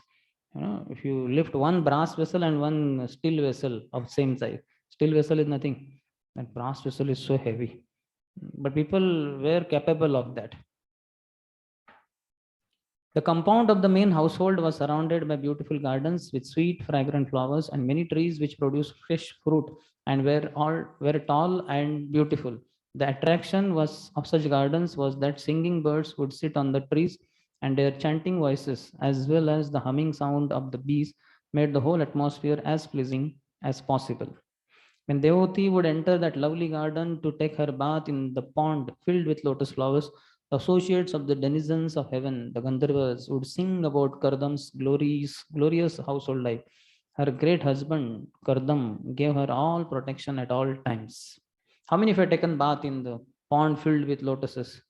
If you lift one brass vessel and one steel vessel of same size, steel vessel is nothing. That brass vessel is so heavy. But people were capable of that. The compound of the main household was surrounded by beautiful gardens with sweet, fragrant flowers and many trees which produced fresh fruit and were tall and beautiful. The attraction of such gardens was that singing birds would sit on the trees and their chanting voices as well as the humming sound of the bees made the whole atmosphere as pleasing as possible. When Devoti would enter that lovely garden to take her bath in the pond filled with lotus flowers, the associates of the denizens of heaven, the Gandharvas, would sing about Kardam's glorious household life. Her great husband, Kardam, gave her all protection at all times. How many of you have taken bath in the pond filled with lotuses?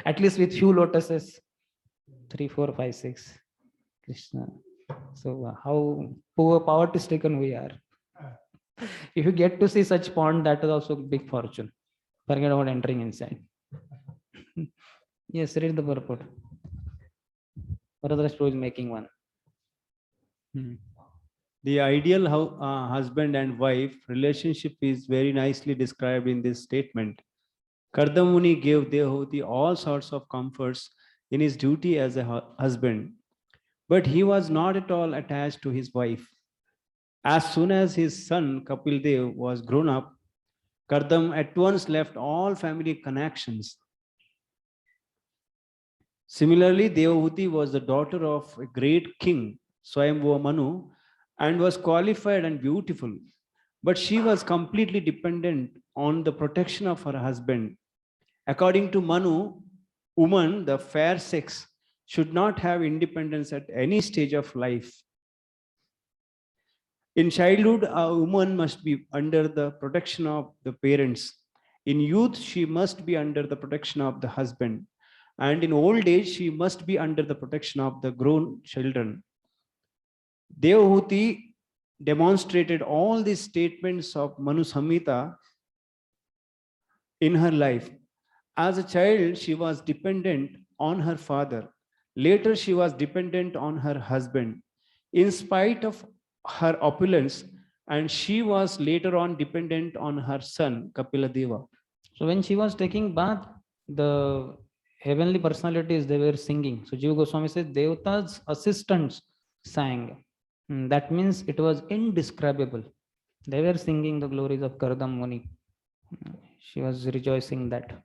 At least with few lotuses. 3, 4, 5, 6. Krishna. So how poverty stricken we are. If you get to see such pond, that is also big fortune. Forget about entering inside. Yes, read the purport. Varadra is making one. The ideal husband and wife relationship is very nicely described in this statement. Kardamuni gave Devhuti all sorts of comforts in his duty as a husband, but he was not at all attached to his wife. As soon as his son Kapil Dev was grown up, Kardam at once left all family connections. Similarly, Devhuti was the daughter of a great king, Swayambhuva Manu, and was qualified and beautiful. But she was completely dependent on the protection of her husband. According to Manu, woman, the fair sex, should not have independence at any stage of life. In childhood, a woman must be under the protection of the parents. In youth, she must be under the protection of the husband. And in old age, she must be under the protection of the grown children. Devhuti demonstrated all these statements of Manu Samhita in her life. As a child, she was dependent on her father. Later, she was dependent on her husband. In spite of her opulence, and she was later on dependent on her son Kapila Deva. So when she was taking bath, the heavenly personalities, they were singing. So Jiva Goswami says Devata's assistants sang. That means it was indescribable. They were singing the glories of Kardam Muni. She was rejoicing that.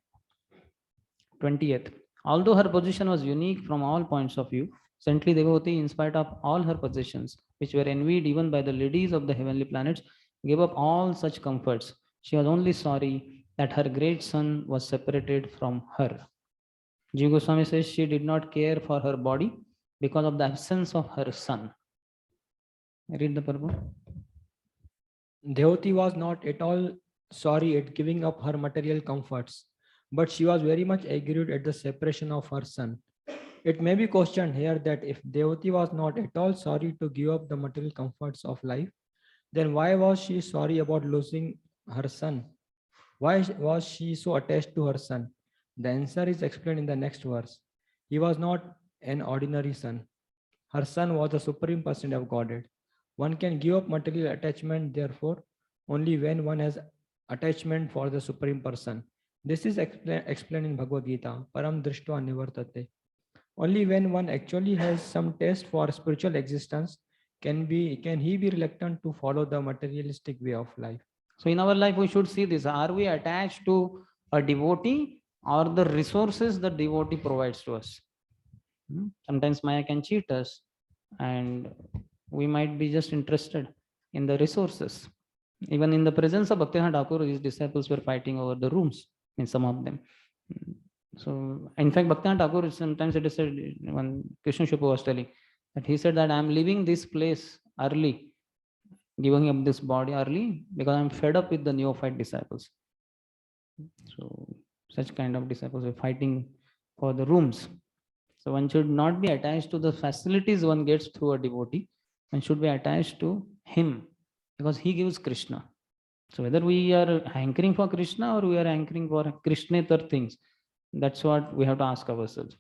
20th. Although her position was unique from all points of view, Saintly Devotee, in spite of all her possessions, which were envied even by the ladies of the heavenly planets, gave up all such comforts. She was only sorry that her great son was separated from her. Jiva Goswami says she did not care for her body because of the absence of her son. Read the purport. Devoti was not at all sorry at giving up her material comforts, but she was very much aggrieved at the separation of her son. It may be questioned here that if Devoti was not at all sorry to give up the material comforts of life, then why was she sorry about losing her son? Why was she so attached to her son? The answer is explained in the next verse. He was not an ordinary son. Her son was the supreme person of Godhead. One can give up material attachment, therefore, only when one has attachment for the supreme person. This is explained in Bhagavad Gita, Param Drishtva Nivartate. Only when one actually has some taste for spiritual existence can he be reluctant to follow the materialistic way of life. So in our life, we should see this. Are we attached to a devotee or the resources the devotee provides to us? Sometimes Maya can cheat us, and we might be just interested in the resources. Even in the presence of Bhaktivinoda Thakur, his disciples were fighting over the rooms, in some of them. So, in fact, Bhaktivinoda Thakur, sometimes it is said, when Krishna Shupa was telling, that he said that I am leaving this place early, giving up this body early, because I am fed up with the neophyte disciples. So, such kind of disciples were fighting for the rooms. So one should not be attached to the facilities one gets through a devotee. One should be attached to him, because he gives Krishna. So whether we are hankering for Krishna or we are hankering for Krishnetar things, that's what we have to ask ourselves.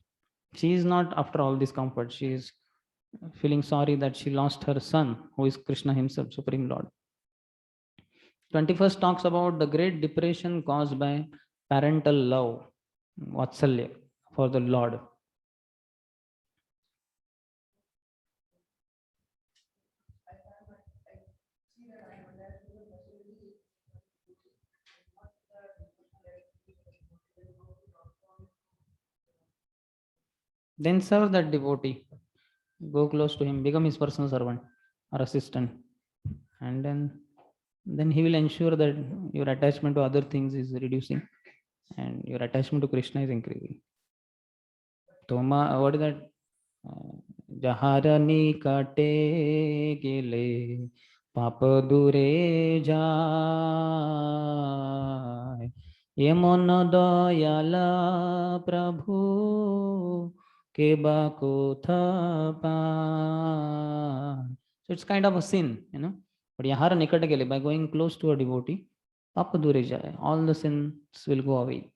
She is not after all this comfort. She is feeling sorry that she lost her son, who is Krishna himself, Supreme Lord. 21st talks about the great depression caused by parental love, Vatsalya, for the Lord. Then serve that devotee, go close to him, become his personal servant or assistant, and then he will ensure that your attachment to other things is reducing and your attachment to Krishna is increasing. Toma, what is that? Jaharani kate gile papa dure jai emon dayala prabhu keba kotha pa. So it's kind of a sin, But yahara nikata gele, by going close to a devotee, papa dure jai, all the sins will go away.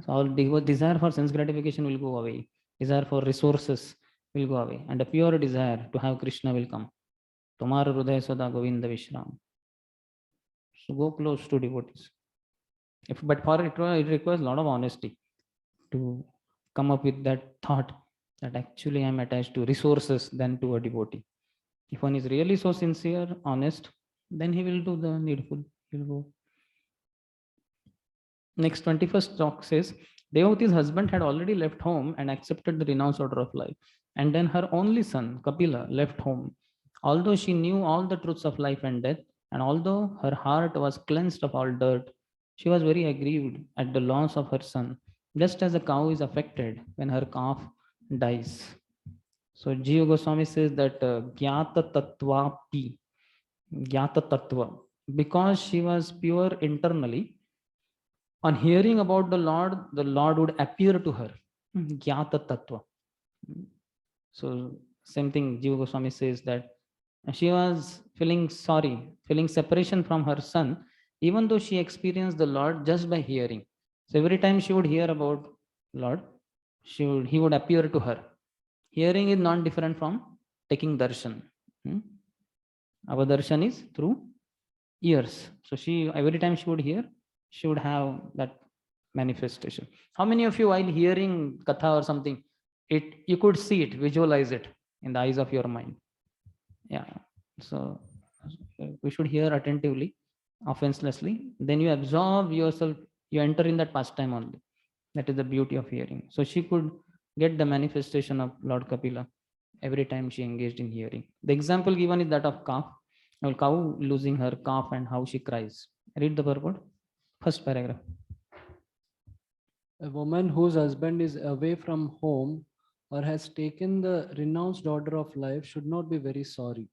So all desire for sense gratification will go away. Desire for resources will go away, and a pure desire to have Krishna will come. Tomara Hridaya Sada Govinda Vishram. So go close to devotees. But for it requires a lot of honesty to come up with that thought that actually I am attached to resources than to a devotee. If one is really so sincere, honest, then he will do the needful. He will go. Next 21st talk says, Devati's husband had already left home and accepted the renounced order of life. And then her only son, Kapila, left home. Although she knew all the truths of life and death, and although her heart was cleansed of all dirt, she was very aggrieved at the loss of her son, just as a cow is affected when her calf dies. So Jiva Goswami says that Gyata Tattva Pi, Gyata Tattva, because she was pure internally, on hearing about the Lord would appear to her. Gyata Tattva. So same thing Jiva Goswami says that she was feeling sorry, feeling separation from her son, even though she experienced the Lord just by hearing. So every time she would hear about Lord, he would appear to her. Hearing is not different from taking darshan. Avadarshan is through ears. So she, every time she would hear, she would have that manifestation. How many of you, while hearing katha or something, you could see it, visualize it in the eyes of your mind? Yeah. So we should hear attentively, offenselessly. Then you absorb yourself, you enter in that pastime only. That is the beauty of hearing. So she could get the manifestation of Lord Kapila every time she engaged in hearing. The example given is that of calf, a cow losing her calf and how she cries. Read the purport, first paragraph. A woman whose husband is away from home or has taken the renounced order of life should not be very sorry,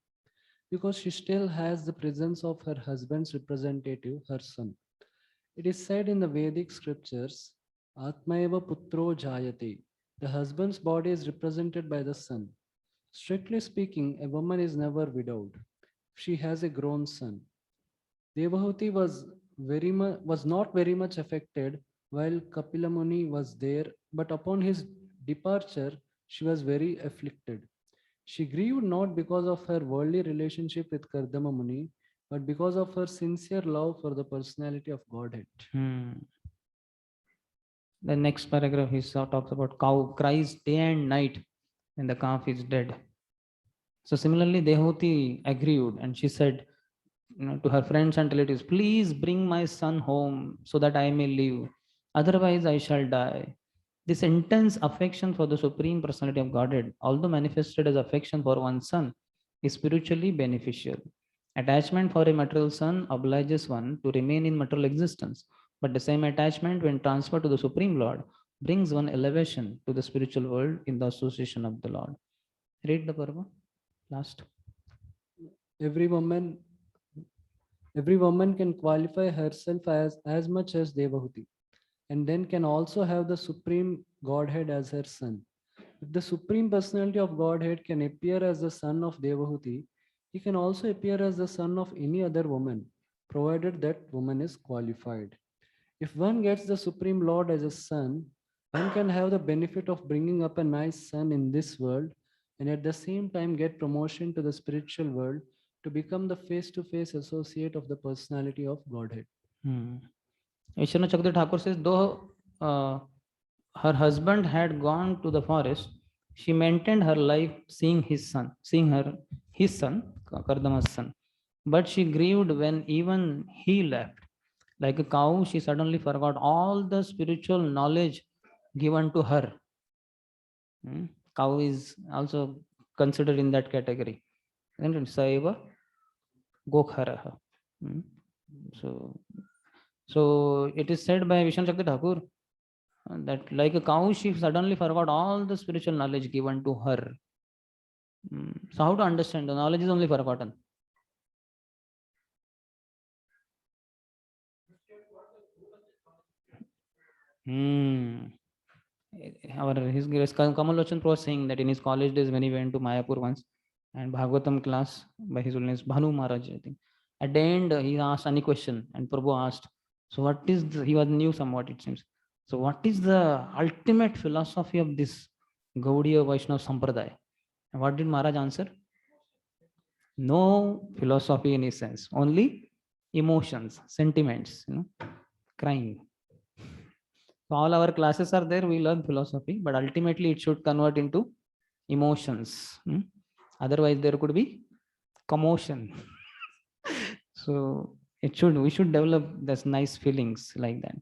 because she still has the presence of her husband's representative, her son. It is said in the Vedic scriptures, Atmaeva Putro Jayate. The husband's body is represented by the son. Strictly speaking, a woman is never widowed. She has a grown son. Devahuti was not very much affected while Kapila Muni was there, but upon his departure, she was very afflicted. She grieved not because of her worldly relationship with Kardama Muni, but because of her sincere love for the personality of Godhead. The next paragraph he talks about cow cries day and night when the calf is dead. So similarly, Dehuti agreed and she said, to her friends and relatives, please bring my son home so that I may live. Otherwise, I shall die. This intense affection for the Supreme Personality of Godhead, although manifested as affection for one's son, is spiritually beneficial. Attachment for a material son obliges one to remain in material existence, but the same attachment, when transferred to the Supreme Lord, brings one elevation to the spiritual world in the association of the Lord. Read the Parva. Last. Every woman can qualify herself as much as Devahuti, and then can also have the Supreme Godhead as her son. If the Supreme Personality of Godhead can appear as the son of Devahuti, he can also appear as the son of any other woman, provided that woman is qualified. If one gets the Supreme Lord as a son, one can have the benefit of bringing up a nice son in this world and at the same time get promotion to the spiritual world to become the face-to-face associate of the personality of Godhead. Vishwanath Chakravarti Thakur says, though her husband had gone to the forest, she maintained her life seeing his son, Kardama's son. But she grieved when even he left. Like a cow, she suddenly forgot all the spiritual knowledge given to her. Cow is also considered in that category. Saiva Gokharaha. So it is said by Vishwanath Chakravarti Thakur that like a cow, she suddenly forgot all the spiritual knowledge given to her. So how to understand? The knowledge is only forgotten. His Grace Kamal Lochan was saying that in his college days when he went to Mayapur once and Bhagavatam class by His Holiness Bhanu Maharaj, I think. At the end, he asked any question and Prabhu asked, so what is he was new somewhat it seems. So what is the ultimate philosophy of this Gaudiya Vaishnava Sampradaya? And what did Maharaj answer? No philosophy in his sense, only emotions, sentiments, crying. So all our classes are there, we learn philosophy, but ultimately it should convert into emotions. Otherwise there could be commotion. So we should develop this nice feelings like that.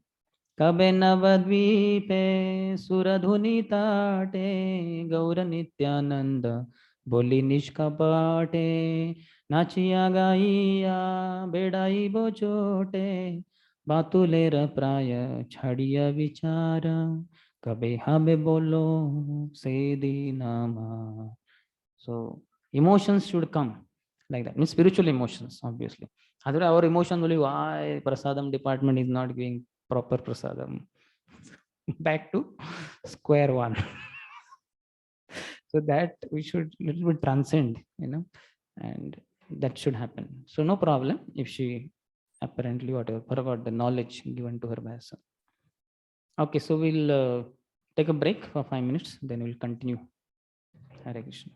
Kabe navadvipe suradhuni tate gaura nityananda boli nishkapate nachiya gaiya bedai bochote बातुलेर प्राय छड़िया विचारा कबे हमें बोलो से दीनामा. So emotions should come like that. Means spiritual emotions, obviously. Otherwise, our emotions only why prasadam department is not giving proper prasadam. Back to square one. So that we should little bit transcend, and that should happen. So no problem if she apparently whatever forgot the knowledge given to her by her son. Okay, so we'll take a break for 5 minutes, then we'll continue. Hare Krishna.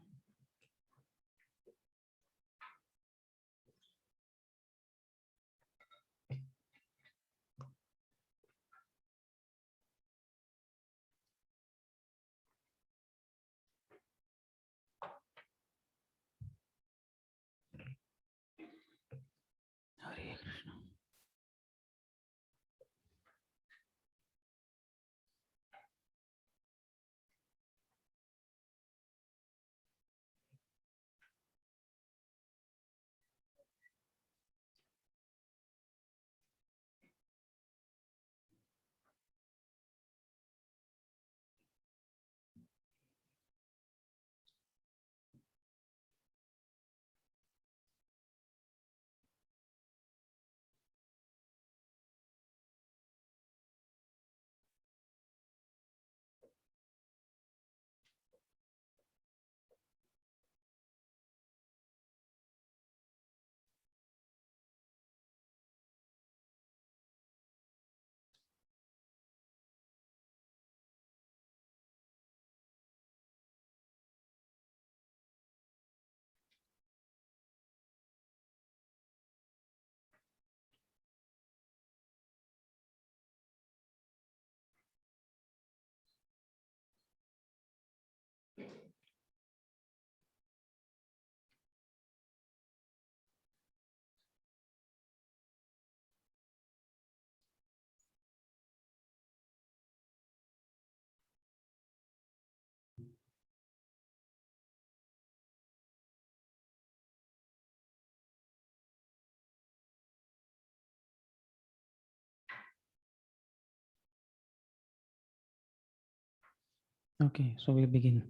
Okay, so we begin.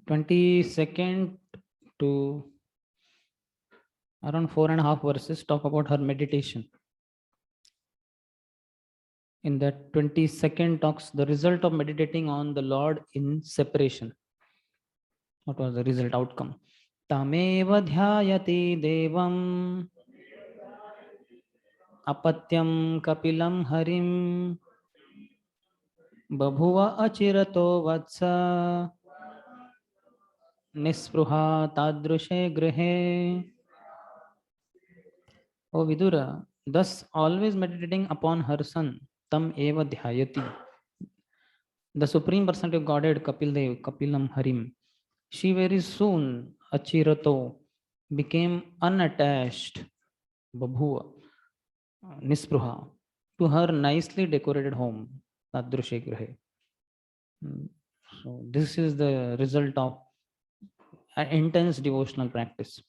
22nd to around 4.5 verses talk about her meditation. In that 22nd talks the result of meditating on the Lord in separation. What was the result outcome? Tameva dhyayati devam apatyam kapilam harim babhuva achirato vatsa nispruha tadrushe grihe. O Vidura, thus always meditating upon her son, tam eva dhyayati. The Supreme Personality of Godhead, Kapil Dev, Kapilam Harim, she very soon, Achirato, became unattached, Babhuva, Nispruha, to her nicely decorated home, Tadrushe Grahe. So this is the result of an intense devotional practice,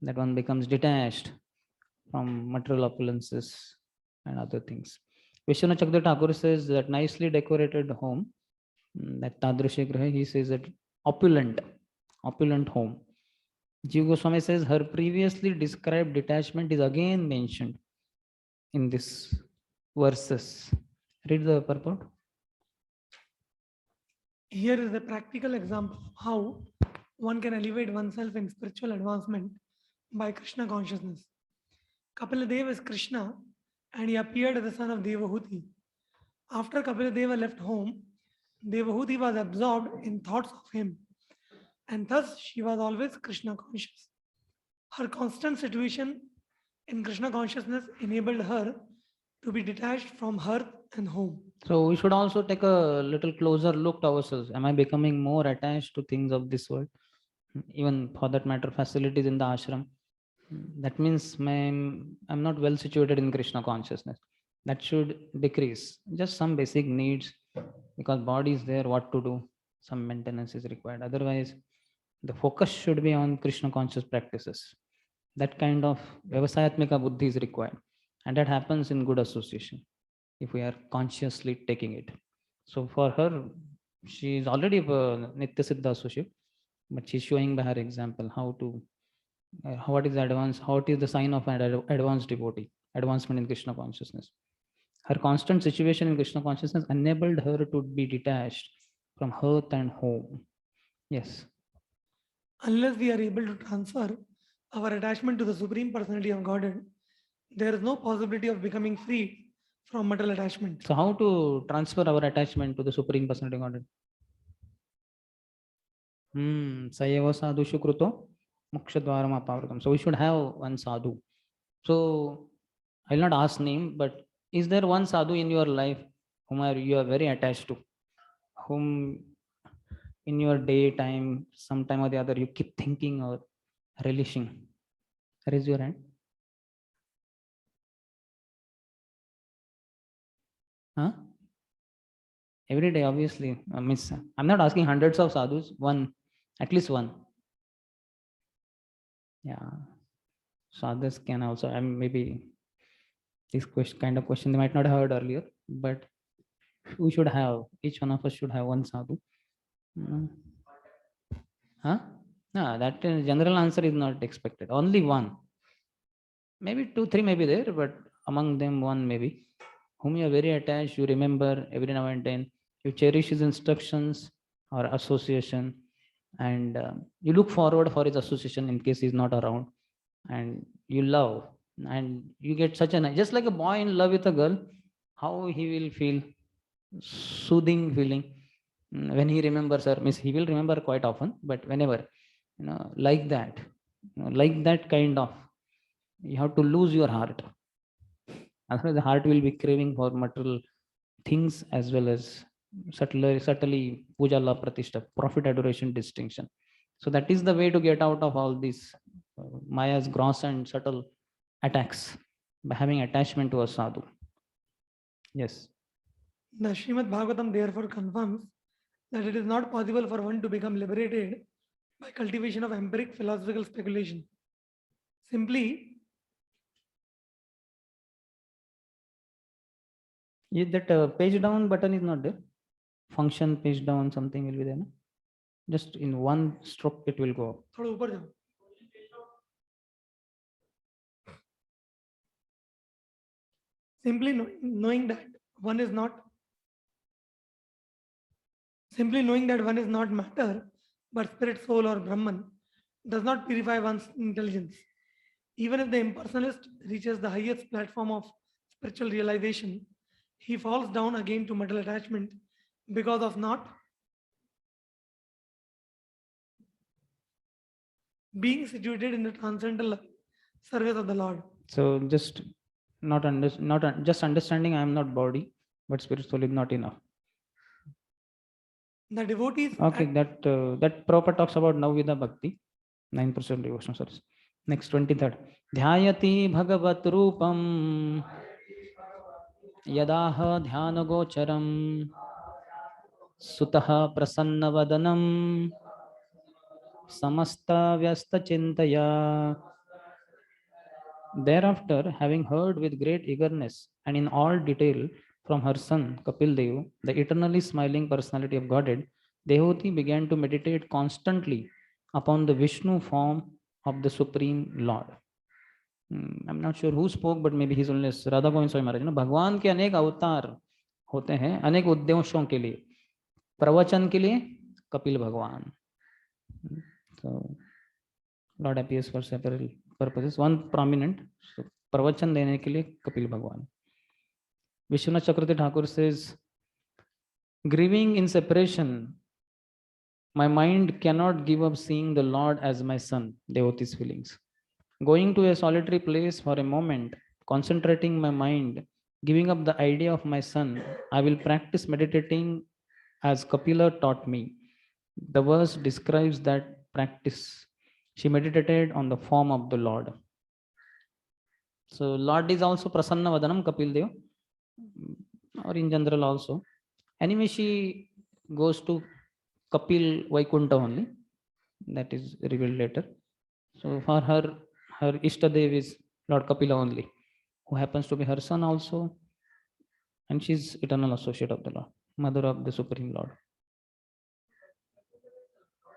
that one becomes detached from material opulences and other things. Vishwanath Chakra Thakur says that nicely decorated home, that Tadrushe Graha, he says that opulent home. Jiva Goswami says her previously described detachment is again mentioned in this verses. Read the purport. Here is a practical example of how one can elevate oneself in spiritual advancement by Krishna consciousness. Kapiladeva is Krishna and he appeared as the son of Devahuti. After Kapiladeva left home, Devahuti was absorbed in thoughts of him, and thus she was always Krishna conscious. Her constant situation in Krishna consciousness enabled her to be detached from hearth and home. So we should also take a little closer look to ourselves. Am I becoming more attached to things of this world? Even for that matter, facilities in the ashram. That means I'm not well situated in Krishna consciousness. That should decrease. Just some basic needs, because body is there, what to do, some maintenance is required. Otherwise, the focus should be on Krishna conscious practices. That kind of Vyavasayatmika buddhi is required. And that happens in good association, if we are consciously taking it. So for her, she is already a Nitya Siddha associate, but she's showing by her example how to, what is advance, how it is the sign of an advanced devotee, advancement in Krishna consciousness. Her constant situation in Krishna consciousness enabled her to be detached from hearth and home. Yes. Unless we are able to transfer our attachment to the Supreme Personality of Godhead, there is no possibility of becoming free from material attachment. So how to transfer our attachment to the Supreme Personality of Godhead? Sayeva sadhu shukruto mokshadvaram apavritam. So we should have one sadhu. So I'll not ask name, but is there one sadhu in your life whom you are very attached to, whom in your daytime, sometime or the other, you keep thinking or relishing? Raise your hand. Huh? Every day, obviously. I'm not asking hundreds of sadhus, one, at least one. Yeah. So others can also, maybe this kind of question they might not have heard earlier, but we should have, each one of us should have one sadhu. Huh? No, that general answer is not expected. Only one. Maybe 2, 3 may be there, but among them one maybe, whom you are very attached, you remember every now and then, you cherish his instructions or association, and you look forward for his association in case he's not around, and you love, and you get such a, just like a boy in love with a girl, how he will feel soothing feeling when he remembers her. Means he will remember quite often, but whenever, like that, like that kind of, you have to lose your heart. Otherwise, the heart will be craving for material things as well as subtly puja la pratishtha, profit, adoration, distinction. So that is the way to get out of all these Maya's gross and subtle attacks, by having attachment to a sadhu. Yes. The Srimad Bhagavatam therefore confirms that it is not possible for one to become liberated by cultivation of empiric philosophical speculation. Simply, That page down button is not there. function page down, something will be there. No? Just in one stroke, it will go up. थोड़ा ऊपर जाओ. Simply knowing that one is not matter, but spirit, soul, or Brahman, does not purify one's intelligence. Even if the impersonalist reaches the highest platform of spiritual realization, he falls down again to material attachment because of not being situated in the transcendental service of the Lord. So just just understanding I am not body, but spirit, soul is not enough. The devotees. Okay, that Prabhupada talks about Navvidha Bhakti, 9% devotional service. Next, 23rd. Dhyayati Bhagavat Rupam Yadaha Dhyana Gocharam Sutaha Prasanna Vadanam Samasta Vyasta Chintaya. Thereafter, having heard with great eagerness and in all detail from her son Kapil Dev, the eternally smiling personality of Godhead, Devoti began to meditate constantly upon the Vishnu form of the Supreme Lord. I'm not sure who spoke, but maybe his holiness Radha Govind Swami Maharaj. भगवान के अनेक अवतार होते हैं अनेक उद्देश्यों के लिए. प्रवचन के लिए कपिल भगवान. So Lord appears for several purposes. One prominent, so प्रवचन देने के लिए कपिल भगवान. Vishwanath Chakravarti Thakur says, grieving in separation, my mind cannot give up seeing the Lord as my son, devotee's feelings. Going to a solitary place for a moment, concentrating my mind, giving up the idea of my son, I will practice meditating as Kapila taught me. The verse describes that practice. She meditated on the form of the Lord. So Lord is also Prasanna Vadanam Kapil Dev, or in general also. Anyway, she goes to Kapil Vaikunta only. That is revealed later. So for her Ishtadev is Lord Kapila only, who happens to be her son also. And she's eternal associate of the Lord, mother of the Supreme Lord.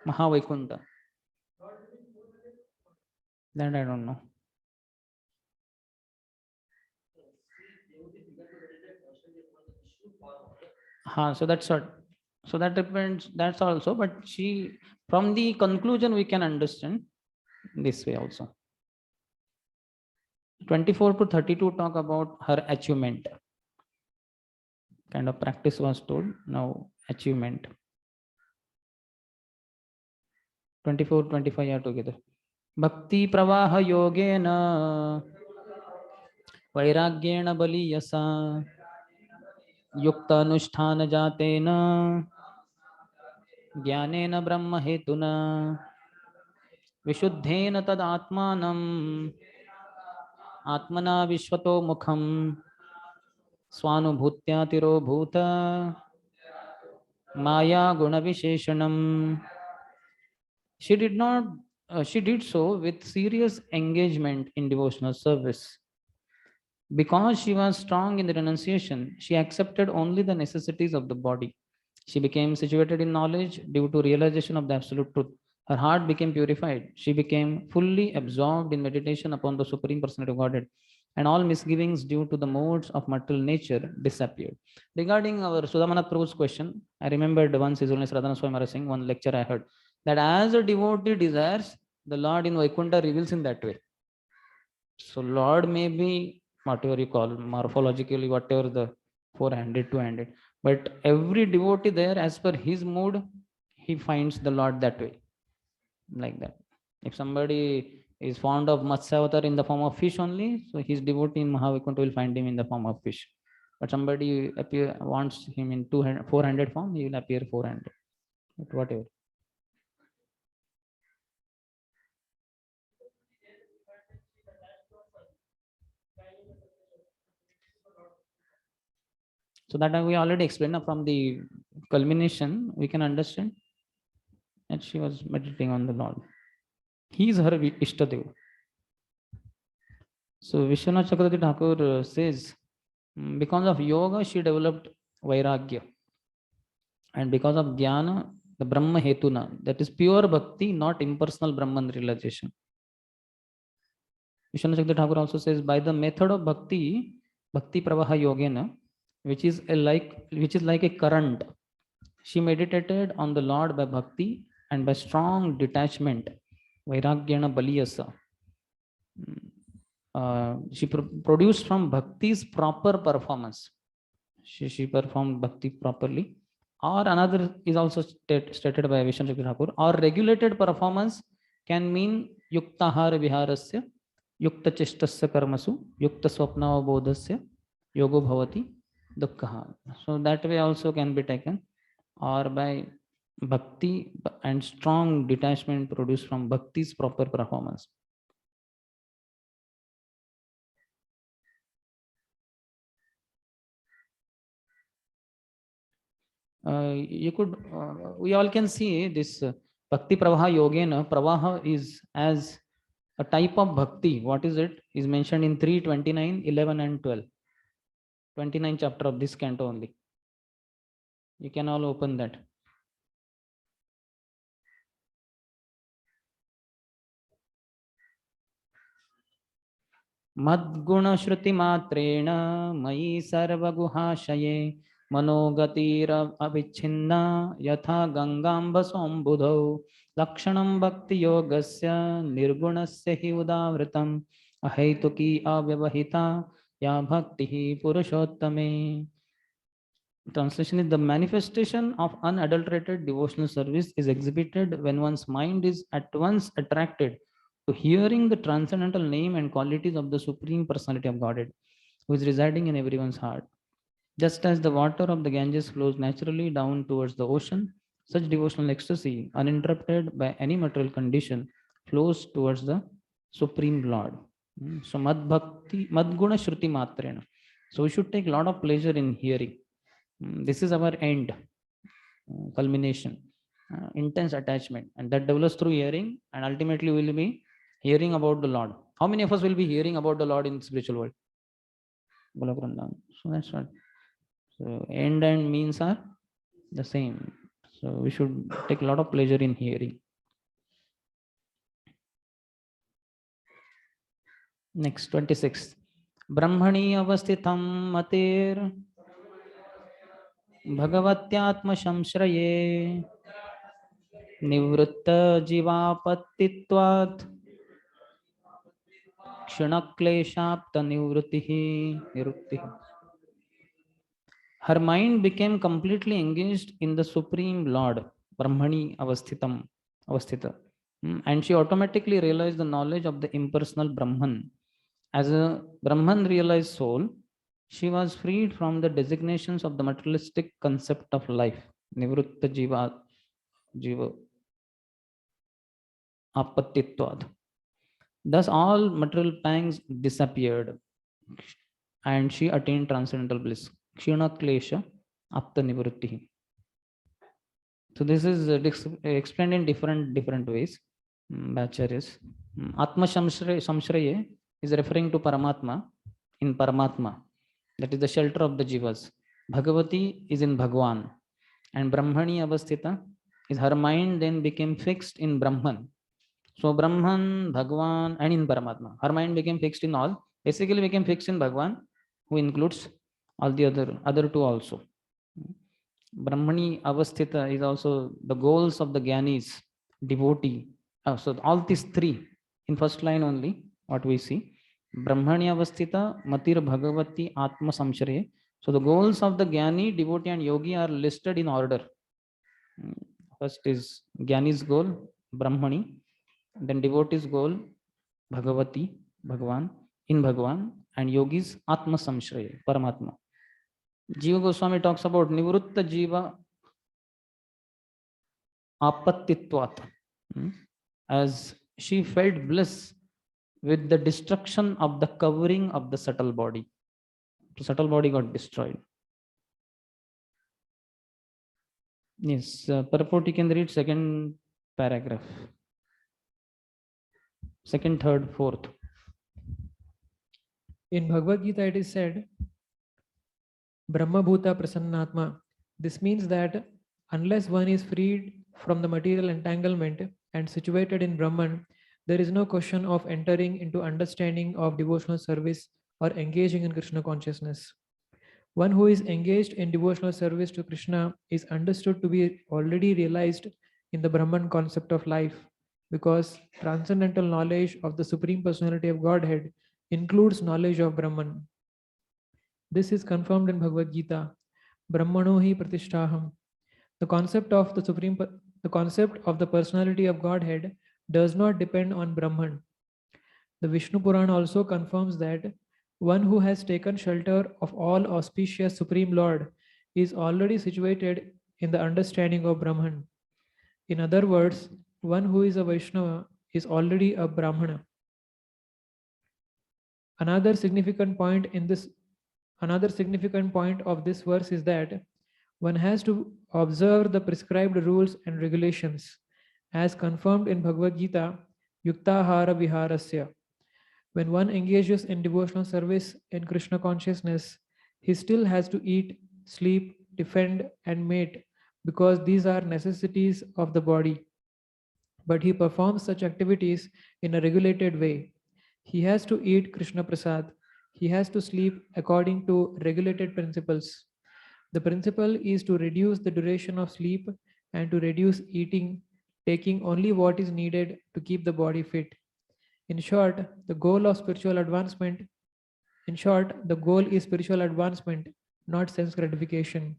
Mahavaikuntha. That I don't know. So that's what. So that depends. That's also. But she, from the conclusion, we can understand this way also. 24 to 32 talk about her achievement. Kind of practice was told. Now achievement. 24, 25 are together. Bhakti pravaha yogena vairagyena baliyasa yukta anusthana jatena ज्ञानेन ब्रह्म हेतुना विशुद्धेन तद आत्मानं आत्मना विश्वतो मुखं स्वानुभूत्या तिरोभूत माया गुण विशेषणम्. She did so with serious engagement in devotional service. Because she was strong in the renunciation, she accepted only the necessities of the body. She became situated in knowledge due to realization of the absolute truth. Her heart became purified. She became fully absorbed in meditation upon the Supreme Personality of Godhead, and all misgivings due to the modes of material nature disappeared. Regarding our Sudhamanath Prabhu's question, I remembered once His Holiness Radhana Swami Maharaj saying, one lecture I heard, that as a devotee desires, the Lord in Vaikunta reveals in that way. So Lord may be whatever you call morphologically, whatever the 400, 200. But every devotee there, as per his mood, he finds the Lord that way. Like that. If somebody is fond of Matsya in the form of fish only, so his devotee in Mahavaikuntha will find him in the form of fish. But somebody wants him in 200, 400 form, he will appear 400. But whatever. So that we already explained. From the culmination, we can understand that she was meditating on the Lord. He is her Ishtadev. So Vishwanath Chakravarti Thakur says, because of yoga, she developed vairagya. And because of jnana, the Brahma hetuna, that is pure bhakti, not impersonal Brahman realization. Vishwanath Chakravarti Thakur also says, by the method of bhakti, bhakti pravaha yogena, which is like a current, she meditated on the Lord by bhakti and by strong detachment, vairagyana baliyasa. She produced from bhakti's proper performance. She performed bhakti properly. Or another is also stated by Vishwanath Chakravarti Thakur, or regulated performance can mean yuktahara viharasya, yukta chestasya karmasu, yukta swapna bodhasya, yogo bhavati dukkha. So that way also can be taken, or by bhakti and strong detachment produced from bhakti's proper performance. You could, we all can see this bhakti pravaha yogena. Pravaha is as a type of bhakti. What is it? Is mentioned in 3, 29, 11 and 12. 29 chapter of this canto only. You can all open that. Madguna shruti matrena mayi sarvaguhashaye मनोगतिरव अविच्छिन्ना यथा गंगांब सोम्बुधौ लक्षणं भक्ति योगस्य निर्गुणस्य हि उदावृतम् अहेतुकी अव्यवहिता या भक्ति पुरुषोत्तमे. Translation is, the manifestation of unadulterated devotional service is exhibited when one's mind is at once attracted to hearing the transcendental name and qualities of the Supreme Personality of Godhead, who is residing in everyone's heart. Just as the water of the Ganges flows naturally down towards the ocean, such devotional ecstasy, uninterrupted by any material condition, flows towards the Supreme Lord. So, Mad Bhakti, Mad Guna Shruti Matrena. So, we should take a lot of pleasure in hearing. This is our end, culmination, intense attachment, and that develops through hearing, and ultimately we will be hearing about the Lord. How many of us will be hearing about the Lord in the spiritual world? So, that's what. So end and means are the same. So we should take a lot of pleasure in hearing. Next, 26. Brahmani avasthitam matir bhagavatyaatma shamshraye nivritta jivapattitvat kshunakleshapta nivrittihi. Her mind became completely engaged in the Supreme Lord, Brahmani avasthita. And she automatically realized the knowledge of the impersonal Brahman. As a Brahman realized soul, she was freed from the designations of the materialistic concept of life, Nivritta Jiva Apattitvad. Thus, all material pangs disappeared, and she attained transcendental bliss. Kshina Klesha Apta Nivrittihi. So this is explained in different ways. Bacharyas. Atma Samshraye is referring to Paramatma in Paramatma. That is the shelter of the jivas. Bhagavati is in Bhagwan. And Brahmani Avasthita is her mind then became fixed in Brahman. So Brahman, Bhagwan, and in Paramatma. Her mind became fixed in all. Basically became fixed in Bhagwan, who includes all the other two also. Brahmani Avasthita is also the goals of the Gyanis, devotee. So all these three in first line only, what we see. Brahmani Avasthita, Matir Bhagavati, Atma Samshraye. So the goals of the Gyani, devotee and yogi are listed in order. First is Gyani's goal, Brahmani. Then devotee's goal, Bhagavati, Bhagwan, in Bhagwan. And yogi's Atma Samshraye, Paramatma. Jiva Goswami talks about Nivritta Jiva Apattitvat, as she felt bliss with the destruction of the covering of the subtle body. The subtle body got destroyed. Yes, purport you can read second paragraph. Second, third, fourth. In Bhagavad Gita, it is said, Brahma Bhuta Prasannatma. This means that Unless one is freed from the material entanglement and situated in Brahman, there is no question of entering into understanding of devotional service or engaging in Krishna consciousness. One who is engaged in devotional service to Krishna is understood to be already realized in the Brahman concept of life, because transcendental knowledge of the Supreme Personality of Godhead includes knowledge of Brahman. This is confirmed in Bhagavad Gita, Brahmano hi pratishtaham. The concept of the concept of the personality of Godhead does not depend on Brahman. The Vishnu Purana also confirms that one who has taken shelter of all auspicious Supreme Lord is already situated in the understanding of Brahman. In other words, one who is a Vaishnava is already a Brahmana. Another significant point of this verse is that one has to observe the prescribed rules and regulations as confirmed in Bhagavad Gita, Yuktahara Viharasya. When one engages in devotional service in Krishna consciousness, he still has to eat, sleep, defend, and mate, because these are necessities of the body. But he performs such activities in a regulated way. He has to eat Krishna Prasad. He has to sleep according to regulated principles. The principle is to reduce the duration of sleep and to reduce eating, taking only what is needed to keep the body fit. In short, the goal is spiritual advancement, not sense gratification.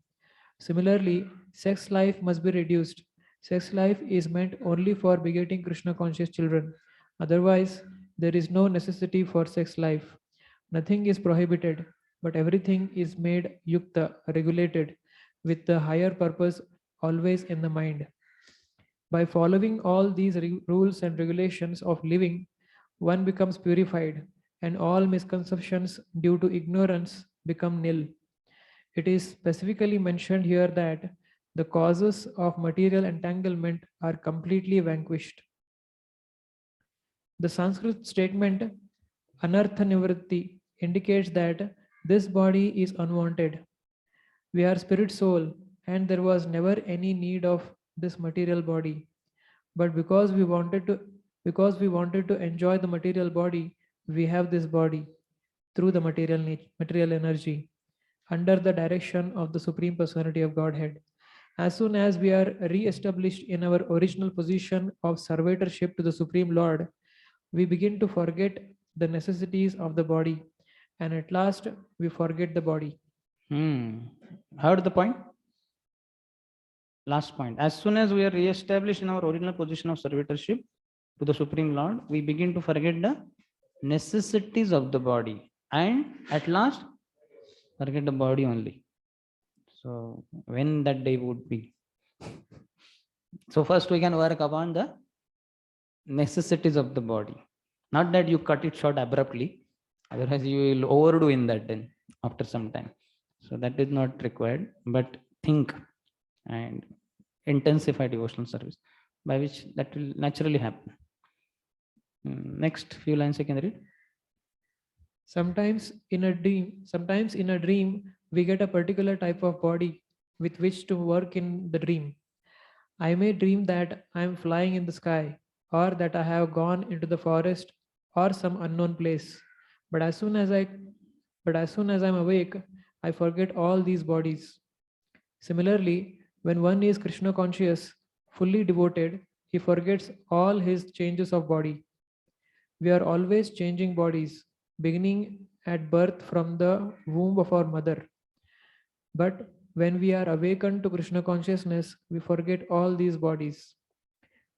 Similarly, sex life must be reduced. Sex life is meant only for begetting Krishna conscious children. Otherwise, there is no necessity for sex life. Nothing is prohibited, but everything is made yukta, regulated, with the higher purpose always in the mind. By following all these rules and regulations of living, one becomes purified, and all misconceptions due to ignorance become nil. It is specifically mentioned here that the causes of material entanglement are completely vanquished. The Sanskrit statement Anartha Nivritti indicates that this body is unwanted. We are spirit soul, and there was never any need of this material body. But because we wanted to enjoy the material body, we have this body through the material energy under the direction of the Supreme Personality of Godhead. As soon as we are re-established in our original position of servitorship to the Supreme Lord, we begin to forget the necessities of the body, and at last we forget the body. Heard the point? Last point. As soon as we are re-established in our original position of servitorship to the Supreme Lord, we begin to forget the necessities of the body, and at last forget the body only. So when that day would be? So first we can work upon the necessities of the body. Not that you cut it short abruptly, otherwise you will overdo in that then after some time. So that is not required, but think and intensify devotional service, by which that will naturally happen. Next few lines I can read. Sometimes in a dream, we get a particular type of body with which to work in the dream. I may dream that I am flying in the sky, or that I have gone into the forest or some unknown place. But as soon as I'm awake, I forget all these bodies. Similarly, when one is Krishna conscious, fully devoted, he forgets all his changes of body. We are always changing bodies, beginning at birth from the womb of our mother. But when we are awakened to Krishna consciousness, we forget all these bodies.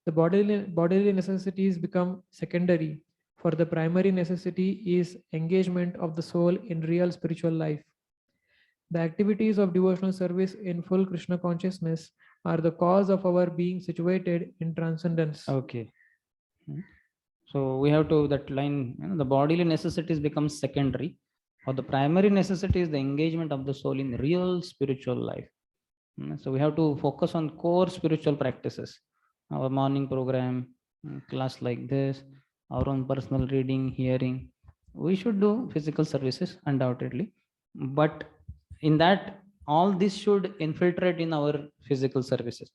The bodily necessities become secondary, for the primary necessity is engagement of the soul in real spiritual life. The activities of devotional service in full Krishna consciousness are the cause of our being situated in transcendence. Okay. So we have to that line, the bodily necessities become secondary, or the primary necessity is the engagement of the soul in real spiritual life. So we have to focus on core spiritual practices. Our morning program, class like this, our own personal reading, hearing. We should do physical services undoubtedly, but in that all this should infiltrate in our physical services.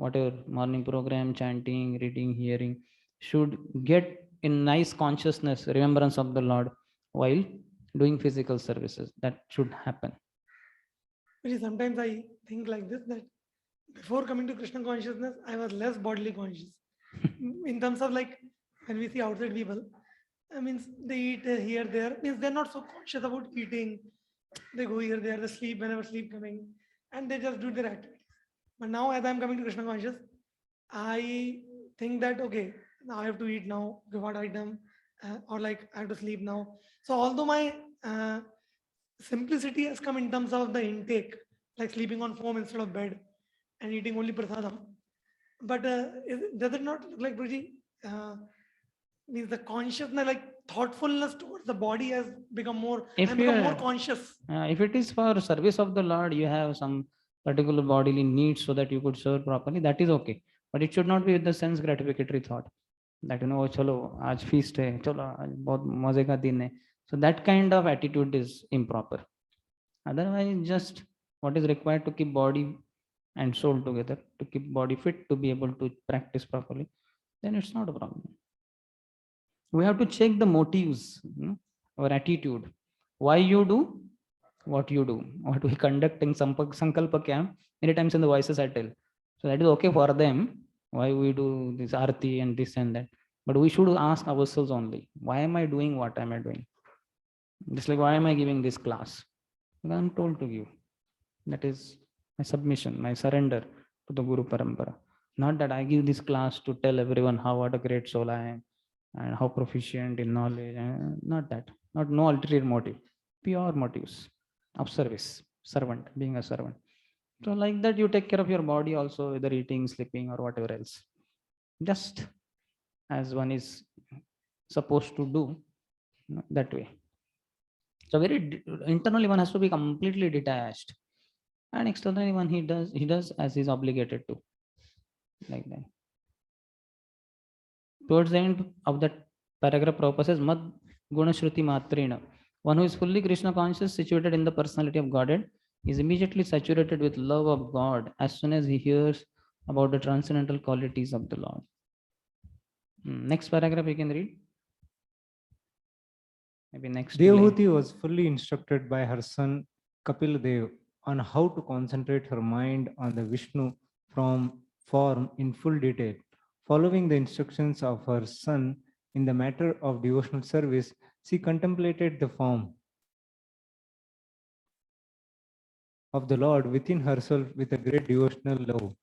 Whatever morning program, chanting, reading, hearing should get in nice consciousness, remembrance of the Lord while doing physical services. That should happen. Sometimes I think like this, that before coming to Krishna consciousness, I was less bodily conscious. In terms of like when we see outside people, I mean, they eat here, there, means they're not so conscious about eating. They go here, there, they sleep whenever sleep coming, and they just do their activities. But now, as I'm coming to Krishna conscious, I think that okay, now I have to eat now. Okay, what item? Or like I have to sleep now. So although my simplicity has come in terms of the intake, like sleeping on foam instead of bed and eating only prasadam. But does it not look like, Guruji, means the consciousness, like thoughtfulness towards the body has become more, If and become you more conscious? if it is for service of the Lord, you have some particular bodily needs so that you could serve properly, that is okay. But it should not be with the sense gratificatory thought that, chalo, aaj feast hai, chalo, aaj bahut maze ka din hai. So that kind of attitude is improper. Otherwise, just what is required to keep body and soul together, to keep body fit, to be able to practice properly, then it's not a problem. We have to check the motives, our attitude. Why you do what you do, what we conduct in Sankalpa camp. Many times in the voices I tell. So that is okay for them, why we do this arti and this and that. But we should ask ourselves only, why am I doing what am I doing? Just like, why am I giving this class? Because I'm told to give. That is my submission, my surrender to the Guru Parampara. Not that I give this class to tell everyone how what a great soul I am and how proficient in knowledge. Not that. Not no ulterior motive. Pure motives of service, servant, being a servant. So like that, you take care of your body also, whether eating, sleeping, or whatever else. Just as one is supposed to do, that way. So very internally, one has to be completely detached, and externally, one he does as he's obligated to, like that. Towards the end of that paragraph, Prabhupada says, Mad Guna Shruti Matrina. One who is fully Krishna conscious, situated in the personality of Godhead, is immediately saturated with love of God as soon as he hears about the transcendental qualities of the Lord. Next paragraph you can read. Maybe next. Devahuti was fully instructed by her son Kapil Dev on how to concentrate her mind on the Vishnu from form in full detail. Following the instructions of her son in the matter of devotional service, she contemplated the form of the Lord within herself with a great devotional love.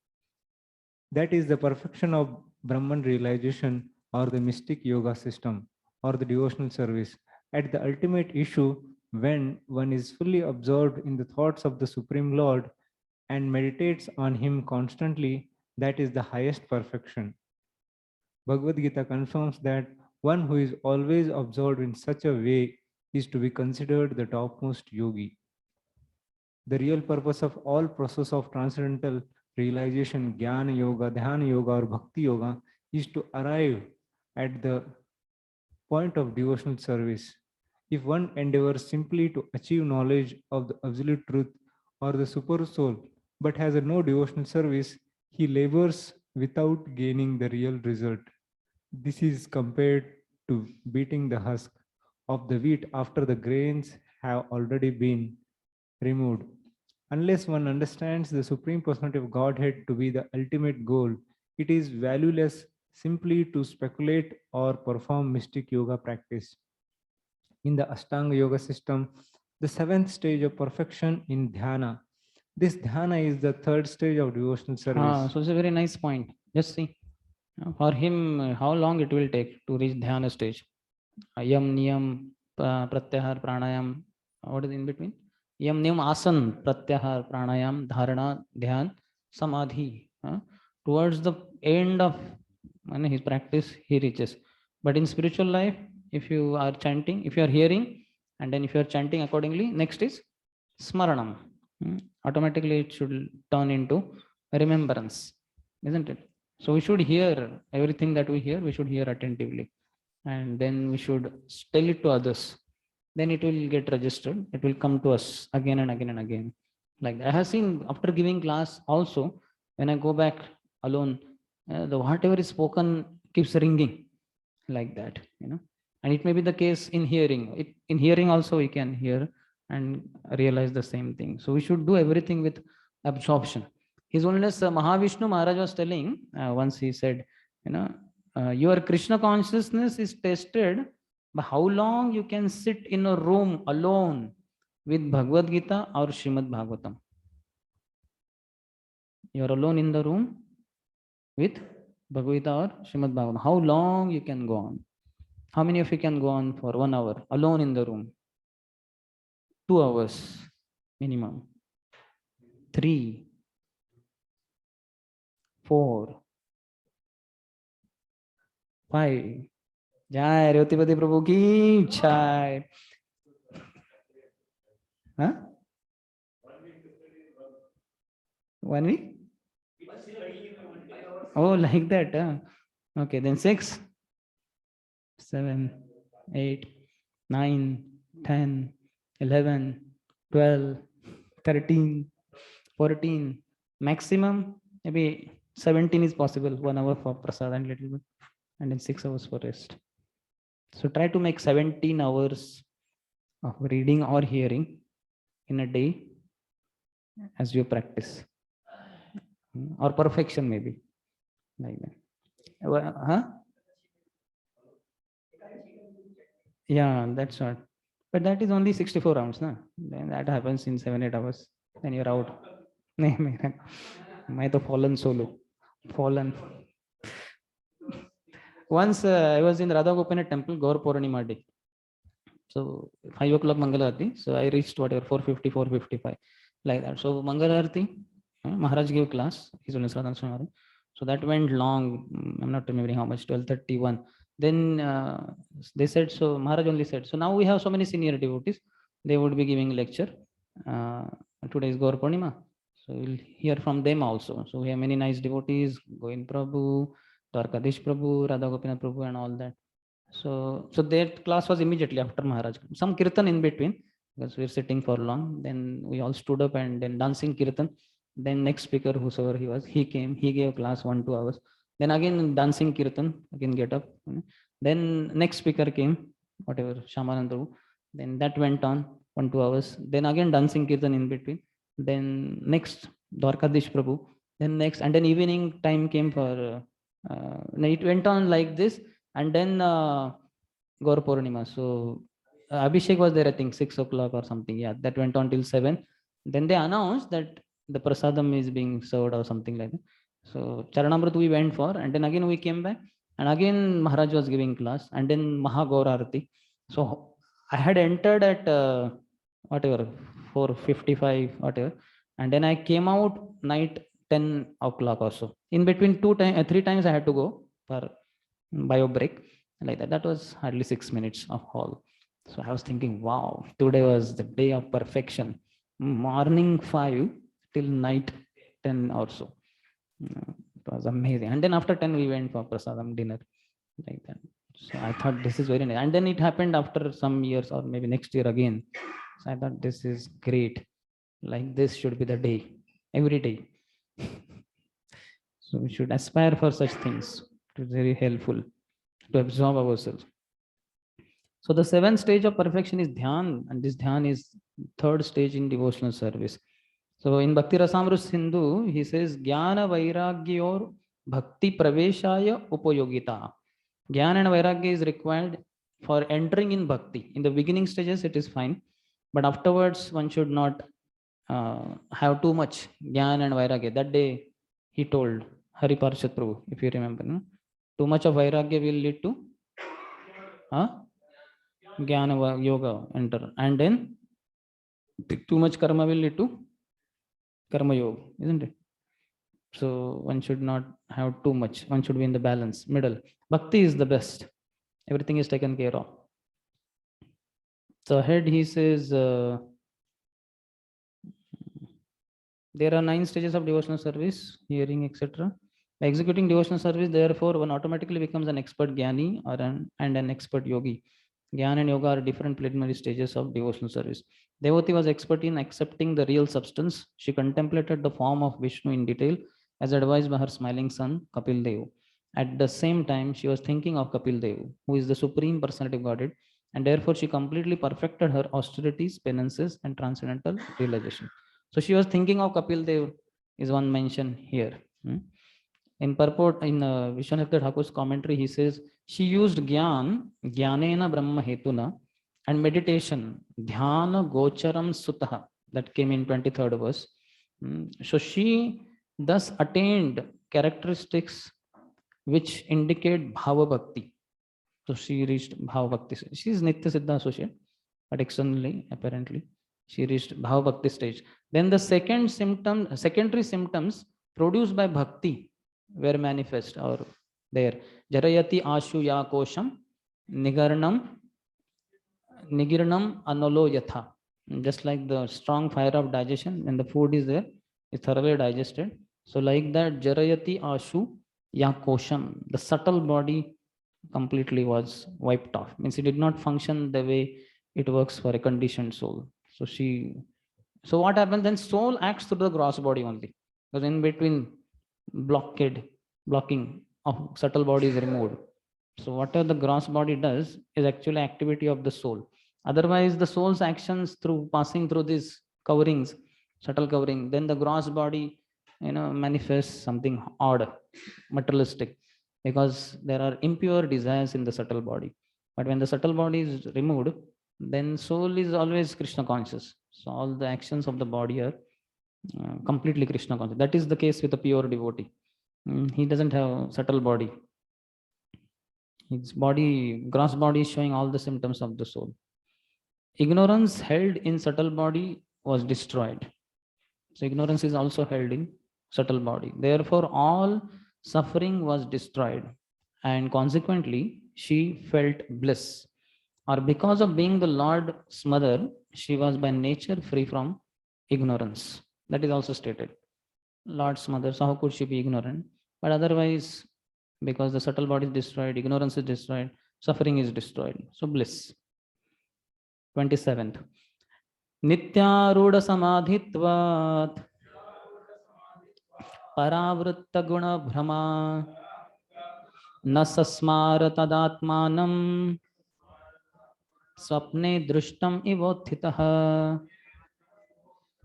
That is the perfection of Brahman realization, or the mystic yoga system, or the devotional service. At the ultimate issue, when one is fully absorbed in the thoughts of the Supreme Lord and meditates on Him constantly, that is the highest perfection. Bhagavad Gita confirms that one who is always absorbed in such a way is to be considered the topmost yogi. The real purpose of all process of transcendental realization, Jnana Yoga, Dhyana Yoga, or Bhakti Yoga, is to arrive at the point of devotional service. If one endeavors simply to achieve knowledge of the absolute truth or the super soul, but has no devotional service, he labors without gaining the real result. This is compared to beating the husk of the wheat after the grains have already been removed. Unless one understands the Supreme Personality of Godhead to be the ultimate goal, it is valueless simply to speculate or perform mystic yoga practice. In the Ashtanga Yoga system, the seventh stage of perfection in Dhyana. This Dhyana is the third stage of devotional service. So it's a very nice point. Just see. For him, how long it will take to reach Dhyana stage? Yam, Niyam, Pratyahar, Pranayam. What is in between? Yam, Niyam, Asan, Pratyahar, Pranayam, Dharana, Dhyan, Samadhi. Towards the end of his practice, he reaches. But in spiritual life, if you are chanting, if you are hearing, and then if you are chanting accordingly, next is Smaranam. Automatically, it should turn into remembrance, isn't it? So we should hear everything that we hear, we should hear attentively. And then we should tell it to others. Then it will get registered. It will come to us again and again and again. Like that. I have seen after giving class also, when I go back alone, the whatever is spoken keeps ringing like that, and it may be the case in hearing. In hearing also we can hear and realize the same thing. So we should do everything with absorption. His Holiness Mahavishnu Maharaj was telling once, he said, your Krishna consciousness is tested by how long you can sit in a room alone with Bhagavad Gita or Srimad Bhagavatam. You're alone in the room with Bhagavad Gita or Srimad Bhagavatam. How long you can go on? How many of you can go on for 1 hour alone in the room? 2 hours minimum. 3, 4, 5. Jai Revtipati Prabhu ki jai. Huh? 1 week? Oh, like that. Okay, then 6, 7, 8, 9, 10, 11, 12, 13, 14. Maximum, maybe 17 is possible. 1 hour for prasad and little bit, and then 6 hours for rest. So try to make 17 hours of reading or hearing in a day as your practice, or perfection maybe, like that. Huh? Yeah, that's what. But that is only 64 rounds, na? Then that happens in 7-8 hours. Then you're out. मैं तो fallen solo. Fallen. Once I was in Radha Gopinath temple, Gaur Purnima day. So 5 o'clock Mangalarti. So I reached whatever 4:50, 4:55, like that. So Mangalarti, Maharaj gave class. His Holiness Radha Maharaj. So that went long. I'm not remembering how much. 12:31. Then they said, so Maharaj only said, so now we have so many senior devotees. They would be giving lecture. Today is Gaur Purnima. So we'll hear from them also. So we have many nice devotees, Govind Prabhu, Dwarkadish Prabhu, Radha Gopinath Prabhu, and all that. So that class was immediately after Maharaj. Some kirtan in between, because we were sitting for long. Then we all stood up and then dancing kirtan. Then next speaker, whosoever he was, he came, he gave class 1-2 hours. Then again dancing kirtan, again get up. Then next speaker came, whatever, Shamanand. Then that went on 1-2 hours. Then again dancing kirtan in between. Then next Dwarkadish Prabhu. Then next, and then evening time came for, it went on like this. And then Gaur Purnima. So Abhishek was there, I think 6 o'clock or something. Yeah, that went on till 7. Then they announced that the prasadam is being served or something like that. So Charanamrit we went for, and then again we came back, and again Maharaj was giving class, and then Mahagaur Arati. So I had entered at whatever 4:55 whatever, and then I came out night 10 o'clock or so. In between 3 times I had to go for bio break, like that. That was hardly 6 minutes of hall. So I was thinking, wow, today was the day of perfection. Morning 5 till night 10 or so. It was amazing. And then after 10 we went for prasadam dinner, like that. So I thought this is very nice. And then it happened after some years or maybe next year again. So I thought this is great. Like this should be the day, every day. So we should aspire for such things. It is very helpful to absorb ourselves. So the 7th stage of perfection is dhyan, and this dhyan is 3rd stage in devotional service. So in Bhakti Rasamrita Sindhu, he says, Jnana Vairagyor Bhakti Praveshaya Upayogita. Jnana and Vairagya is required for entering in Bhakti. In the beginning stages, it is fine. But afterwards, one should not have too much Jnana and Vairagya. That day, he told Hari Parshad Prabhu, if you remember, no? Too much of Vairagya will lead to Jnana Yoga enter. And then too much karma will lead to Karma Yoga, isn't it? So one should not have too much. One should be in the balance, middle. Bhakti is the best. Everything is taken care of. So ahead he says, there are 9 stages of devotional service, hearing, etc. By executing devotional service, therefore, one automatically becomes an expert jnani and an expert yogi. Jnana and yoga are different preliminary stages of devotional service. Devotee was expert in accepting the real substance. She contemplated the form of Vishnu in detail, as advised by her smiling son Kapil Dev. At the same time, she was thinking of Kapil Dev, who is the supreme personality of Godhead, and therefore she completely perfected her austerities, penances, and transcendental realization. So she was thinking of Kapil Dev, is one mention here. In purport, in Vishwanath Thakur's commentary, he says she used jnanena brahma hetuna, and meditation, dhyana gocharam sutaha, that came in 23rd verse. So she thus attained characteristics which indicate bhava bhakti. So she reached bhava bhakti. She is Nitya Siddha associate, but externally, apparently, she reached bhava bhakti stage. Then the secondary symptoms produced by bhakti were manifest or there. Jarayati ashu ya kosham nigirnam anolo yatha. Just like the strong fire of digestion, when the food is there, it's thoroughly digested. So like that, jarayati ashu ya kosham, the subtle body completely was wiped off. Means it did not function the way it works for a conditioned soul. So what happens then? Soul acts through the gross body only, because in between blocking of subtle body is removed. So whatever the gross body does is actually activity of the soul. Otherwise, the soul's actions through passing through these coverings, subtle covering, then the gross body, manifests something odd, materialistic, because there are impure desires in the subtle body. But when the subtle body is removed, then soul is always Krishna conscious. So all the actions of the body are completely Krishna conscious. That is the case with a pure devotee. He doesn't have subtle body. His body, gross body is showing all the symptoms of the soul. Ignorance held in subtle body was destroyed. So ignorance is also held in subtle body. Therefore, all suffering was destroyed. And consequently, she felt bliss. Or because of being the Lord's mother, she was by nature free from ignorance. That is also stated. Lord's mother, so how could she be ignorant? But otherwise, because the subtle body is destroyed, ignorance is destroyed, suffering is destroyed. So bliss. 27th. Nityaruda samadhitvat paravritta guna bhrama na sasmara tadatmanam swapne drushtam ivotthitah.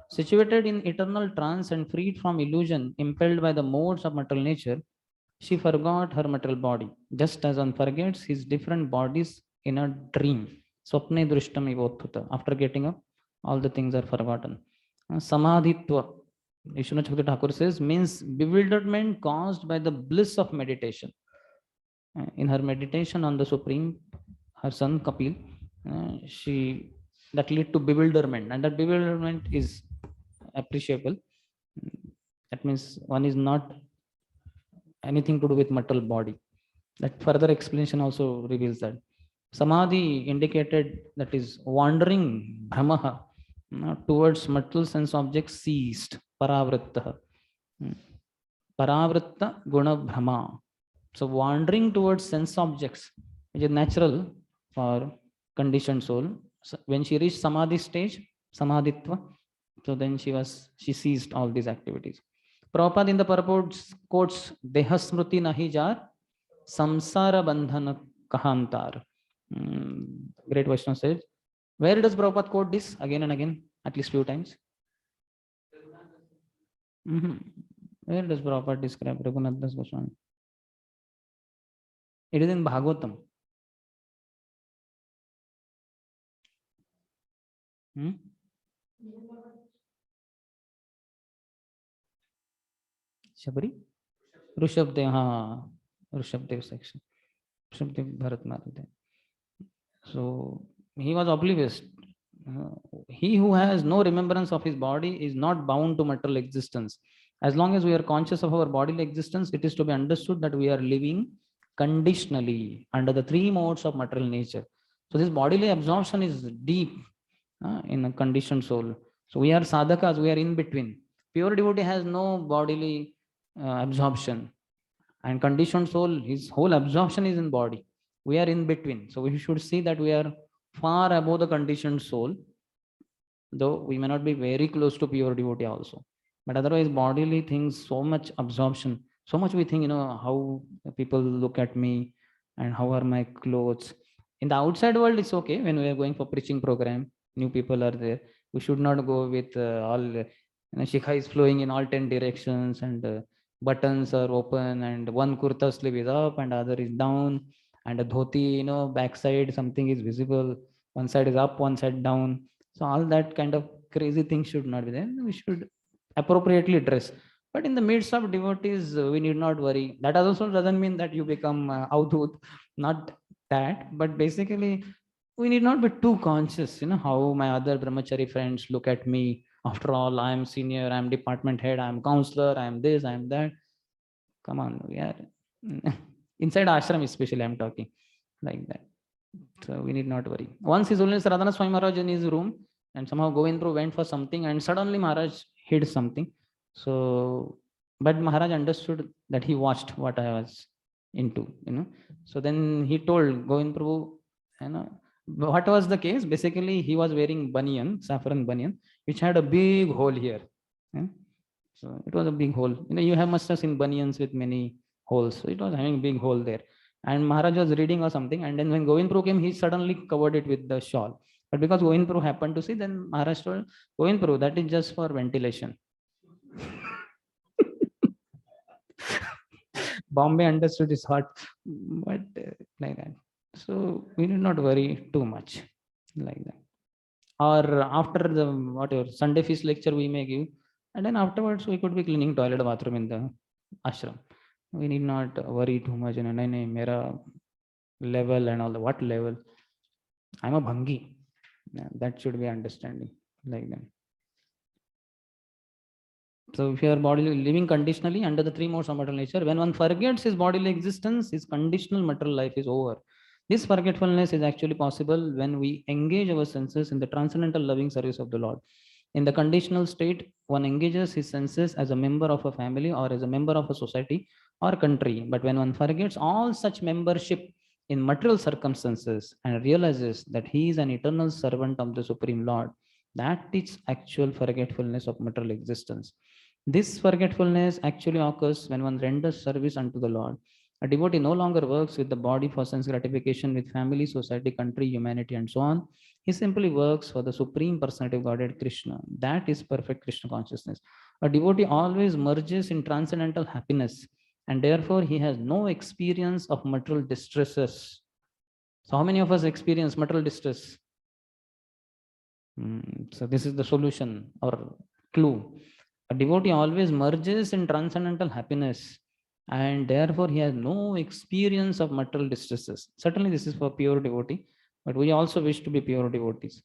Situated in eternal trance and freed from illusion impelled by the modes of material nature, she forgot her material body, just as one forgets his different bodies in a dream. Swapne drushtam ivotthita. After getting up, all the things are forgotten. Samadhitva, Vishwanath Chakravarti Thakur says, means bewilderment caused by the bliss of meditation. In her meditation on the Supreme, her son Kapil, that led to bewilderment, and that bewilderment is appreciable. That means one is not anything to do with material body. That further explanation also reveals that. Samadhi indicated that is wandering brahmaha towards material sense objects ceased. Paravritta. Paravritta guna brahma. So wandering towards sense objects, which is natural for conditioned soul. So when she reached samadhi stage, samadhitva, so then she ceased all these activities. Prabhupada in the purport quotes Dehasmruti nahi jar samsara bandhana kahantar. Great Vaishnava says. Where does Prabhupada quote this again and again, at least few times? Where does Prabhupada describe Raghunath Das Goswami? It is in Bhagavatam. Shabari? Rishabdev, Rishabdev section. Rishabdev Bharat Marude. So he was oblivious. He who has no remembrance of his body is not bound to material existence. As long as we are conscious of our bodily existence, it is to be understood that we are living conditionally under the three modes of material nature. So this bodily absorption is deep in a conditioned soul. So we are sadhakas, we are in between. Pure devotee has no bodily absorption, and conditioned soul, his whole absorption is in body. We are in between. So we should see that we are far above the conditioned soul, though we may not be very close to pure devotee also. But otherwise, bodily things, so much absorption, so much we think, how people look at me and how are my clothes. In the outside world, it's okay when we are going for preaching program, new people are there. We should not go with all, shikha is flowing in all 10 directions, and buttons are open, and one kurta sleeve is up and other is down, and a dhoti, backside something is visible, one side is up, one side down. So all that kind of crazy things should not be there. We should appropriately dress. But in the midst of devotees, we need not worry. That also doesn't mean that you become avdut, not that. But basically, we need not be too conscious, how my other brahmachari friends look at me. After all, I am senior, I am department head, I am counselor, I am this, I am that. Come on, we are inside ashram, especially I'm talking like that. So we need not worry. Once His Holiness Radhana Swami Maharaj in his room, and somehow Govindpur went for something, and suddenly Maharaj hid something. So, but Maharaj understood that he watched what I was into, So then he told Govind Prabhu, what was the case? Basically, he was wearing banyan, saffron banyan, which had a big hole here. So it was a big hole. You must have seen banyans with many holes. So it was having a big hole there. And Maharaj was reading or something. And then when Govind Prabhu came, he suddenly covered it with the shawl. But because Govind Prabhu happened to see, then Maharaj told Govind Prabhu, that is just for ventilation. Bombay understood his heart, but like that. So we need not worry too much like that. Or after the whatever Sunday feast lecture we may give, and then afterwards we could be cleaning toilet bathroom in the ashram. We need not worry too much. Mera level and all the what level. I'm a bhangi. Yeah, that should be understanding like that. So if your body living conditionally under the three modes of material nature, when one forgets his bodily existence, his conditional material life is over. This forgetfulness is actually possible when we engage our senses in the transcendental loving service of the Lord. In the conditional state, one engages his senses as a member of a family or as a member of a society or country. But when one forgets all such membership in material circumstances and realizes that he is an eternal servant of the Supreme Lord, that is actual forgetfulness of material existence. This forgetfulness actually occurs when one renders service unto the Lord. A devotee no longer works with the body for sense gratification, with family, society, country, humanity, and so on. He simply works for the Supreme Personality of Godhead, Krishna. That is perfect Krishna consciousness. A devotee always merges in transcendental happiness, and therefore he has no experience of material distresses. So how many of us experience material distress? So this is the solution or clue. A devotee always merges in transcendental happiness, and therefore he has no experience of material distresses. Certainly this is for pure devotee, but we also wish to be pure devotees.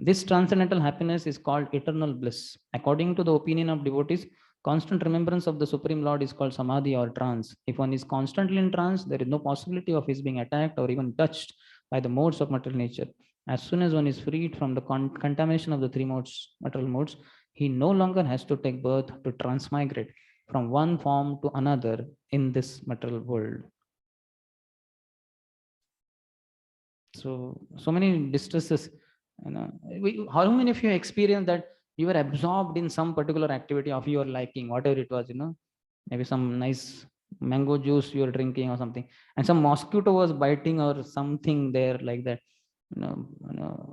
This transcendental happiness is called eternal bliss. According to the opinion of devotees, constant remembrance of the Supreme Lord is called samadhi or trance. If one is constantly in trance, there is no possibility of his being attacked or even touched by the modes of material nature. As soon as one is freed from the contamination of the three modes, material modes, he no longer has to take birth to transmigrate from one form to another in this material world. So many distresses. How many of you experience that you were absorbed in some particular activity of your liking, whatever it was, maybe some nice mango juice you were drinking or something, and some mosquito was biting or something there like that.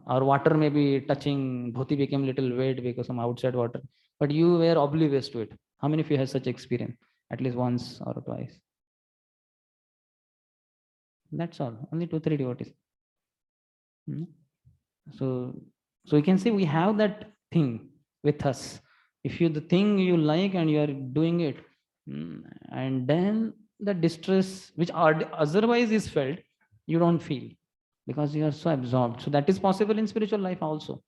Or water maybe touching, dhoti became little wet because of outside water, but you were oblivious to it. How many of you have such experience? At least once or twice. That's all. Only 2-3 devotees. So you can see we have that thing with us. If you the thing you like and you are doing it, and then the distress which otherwise is felt, you don't feel because you are so absorbed. So that is possible in spiritual life also.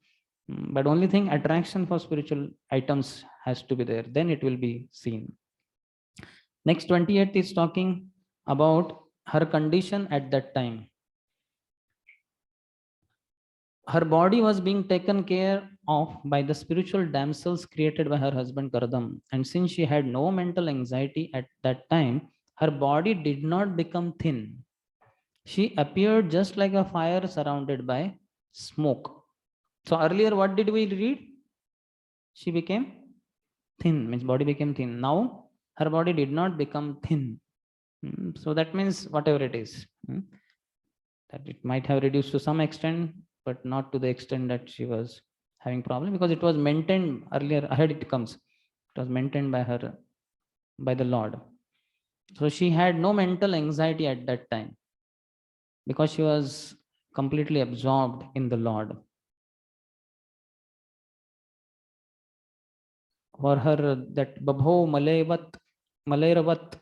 But only thing, attraction for spiritual items has to be there. Then it will be seen. Next 28th is talking about her condition at that time. Her body was being taken care of by the spiritual damsels created by her husband Kardam. And since she had no mental anxiety at that time, her body did not become thin. She appeared just like a fire surrounded by smoke. So earlier, what did we read? She became thin, means body became thin. Now her body did not become thin. So that means whatever it is, that it might have reduced to some extent, but not to the extent that she was having problem, because it was maintained earlier. Ahead it comes, it was maintained by her, by the Lord. So she had no mental anxiety at that time because she was completely absorbed in the Lord. For her, that babho maleravat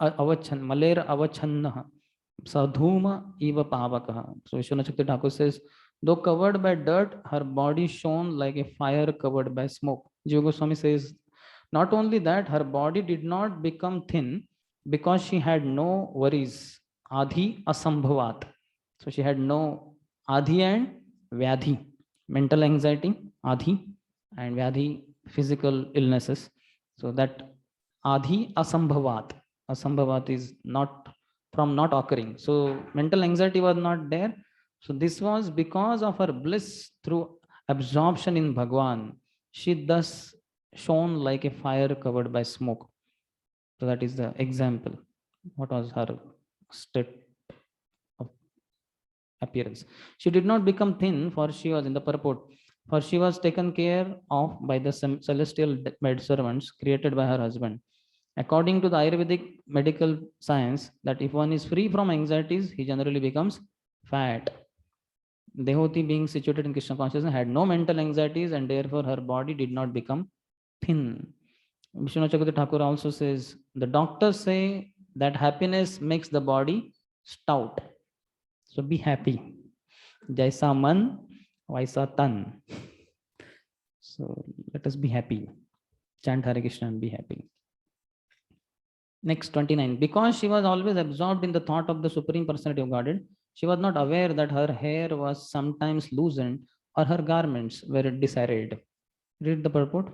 avachan maler avachanna sadhuma eva pavakaha. So Vishwanath Chakti Thakur says, though covered by dirt, her body shone like a fire covered by smoke. Jiva Goswami says, not only that, her body did not become thin because she had no worries. Adhi asambhavat. So she had no adhi and vyadhi, mental anxiety, adhi, and vyadhi, physical illnesses. So that adhi asambhavat. Asambhavat is not from not occurring. So mental anxiety was not there. So this was because of her bliss through absorption in Bhagwan. She thus shone like a fire covered by smoke. So that is the example. What was her state of appearance? She did not become thin, for she was in the purport, for she was taken care of by the celestial maid servants created by her husband. According to the Ayurvedic medical science, that if one is free from anxieties, he generally becomes fat. Devotee, being situated in Krishna consciousness, had no mental anxieties, and therefore her body did not become thin. Vishwanath Chakravarti Thakur also says, the doctors say that happiness makes the body stout. So be happy. Jaisa man, vaisa tan. So let us be happy. Chant Hare Krishna and be happy. Next, 29. Because she was always absorbed in the thought of the Supreme Personality of Godhead, she was not aware that her hair was sometimes loosened or her garments were disarrayed. Read the purport.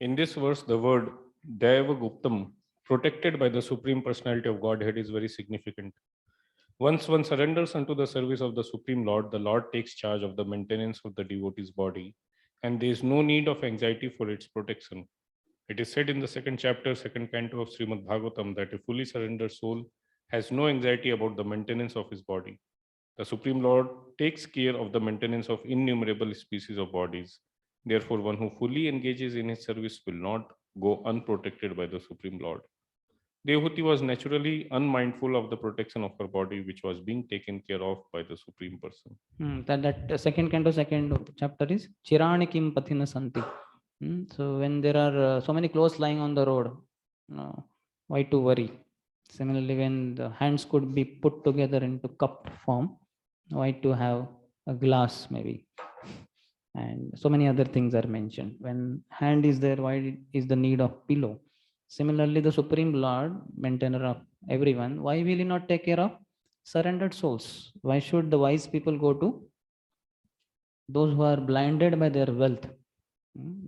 In this verse, the word Daiva Guptam, protected by the Supreme Personality of Godhead, is very significant. Once one surrenders unto the service of the Supreme Lord, the Lord takes charge of the maintenance of the devotee's body, and there is no need of anxiety for its protection. It is said in the second chapter, second canto of Srimad Bhagavatam, that a fully surrendered soul has no anxiety about the maintenance of his body. The Supreme Lord takes care of the maintenance of innumerable species of bodies. Therefore, one who fully engages in his service will not go unprotected by the Supreme Lord. Devahuti was naturally unmindful of the protection of her body, which was being taken care of by the Supreme Person. That second canto, second chapter is Chirani Kim Pathina Santi. So when there are so many clothes lying on the road, why to worry? Similarly, when the hands could be put together into cup form, why to have a glass maybe? And so many other things are mentioned. When hand is there, why is the need of pillow? Similarly, the Supreme Lord, maintainer of everyone, why will he not take care of surrendered souls? Why should the wise people go to those who are blinded by their wealth?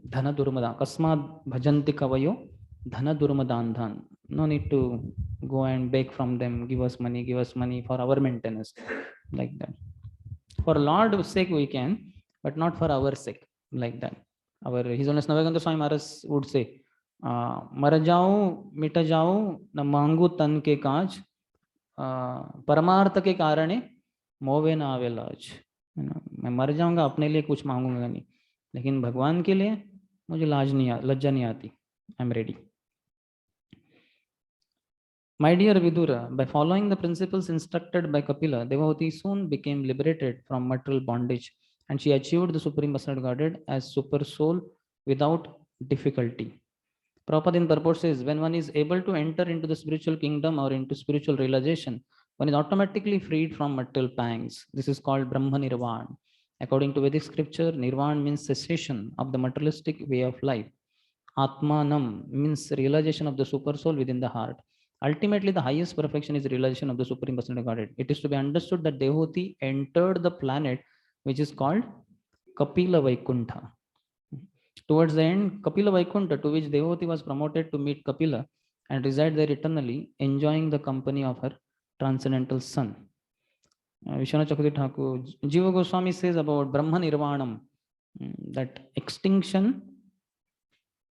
Dhana Durmada, Kasmad Bhajanti Kavayo, Dhana Durmadandhan. No need to go and beg from them, give us money for our maintenance. Like that. For Lord's sake we can, but not for our sake. Like that. Our His Holiness Navaganta Swami Maharaj would say, मर जाऊं मिट जाऊं न मांगू तन के काज, परमार्थ के कारणे मोवे न आवे लाज. मैं मर जाऊंगा, अपने लिए कुछ मांगूंगा नहीं, लेकिन भगवान के लिए मुझे लज्जा नहीं आती. I am ready. My dear Vidura, by following the principles instructed by Kapila, Devahuti soon became liberated from material bondage, and she achieved the Supreme Personality of Godhead as super soul without difficulty. Prabhupada in purport says, when one is able to enter into the spiritual kingdom or into spiritual realization, one is automatically freed from material pangs. This is called Brahma Nirvana. According to Vedic scripture, Nirvana means cessation of the materialistic way of life. Atmanam means realization of the super soul within the heart. Ultimately, the highest perfection is realization of the Supreme Personality of Godhead. It is to be understood that Devahuti entered the planet which is called Kapila Vaikuntha. Towards the end, Kapila Vaikunta, to which Devavati was promoted to meet Kapila and reside there eternally, enjoying the company of her transcendental son. Vishwanath Chakravarti Thakur, Jiva Goswami says about Brahma Nirvanam, that extinction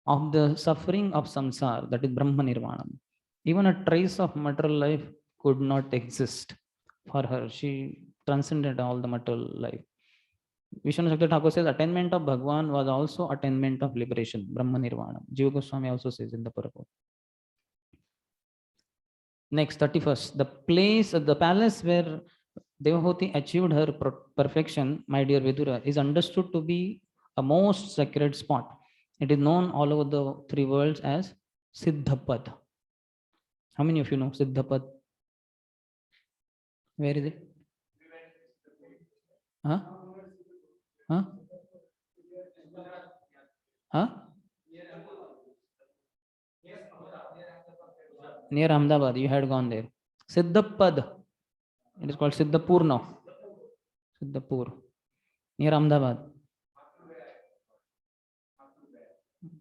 of the suffering of samsara, that is Brahma Nirvanam. Even a trace of material life could not exist for her. She transcended all the material life. Vishwanath Chakravarti Thakur says attainment of Bhagwan was also attainment of liberation, Brahma Nirvana. Jiva Goswami also says in the purport. Next, 31st, the palace where Devahoti achieved her perfection, my dear Vidura, is understood to be a most sacred spot. It is known all over the three worlds as Siddhapad. How many of you know Siddhapad? Where is it? Huh? Huh? Huh? Near Ahmedabad, you had gone there. Siddhapad. It is called Siddhapur now. Siddhapur. Near Ahmedabad.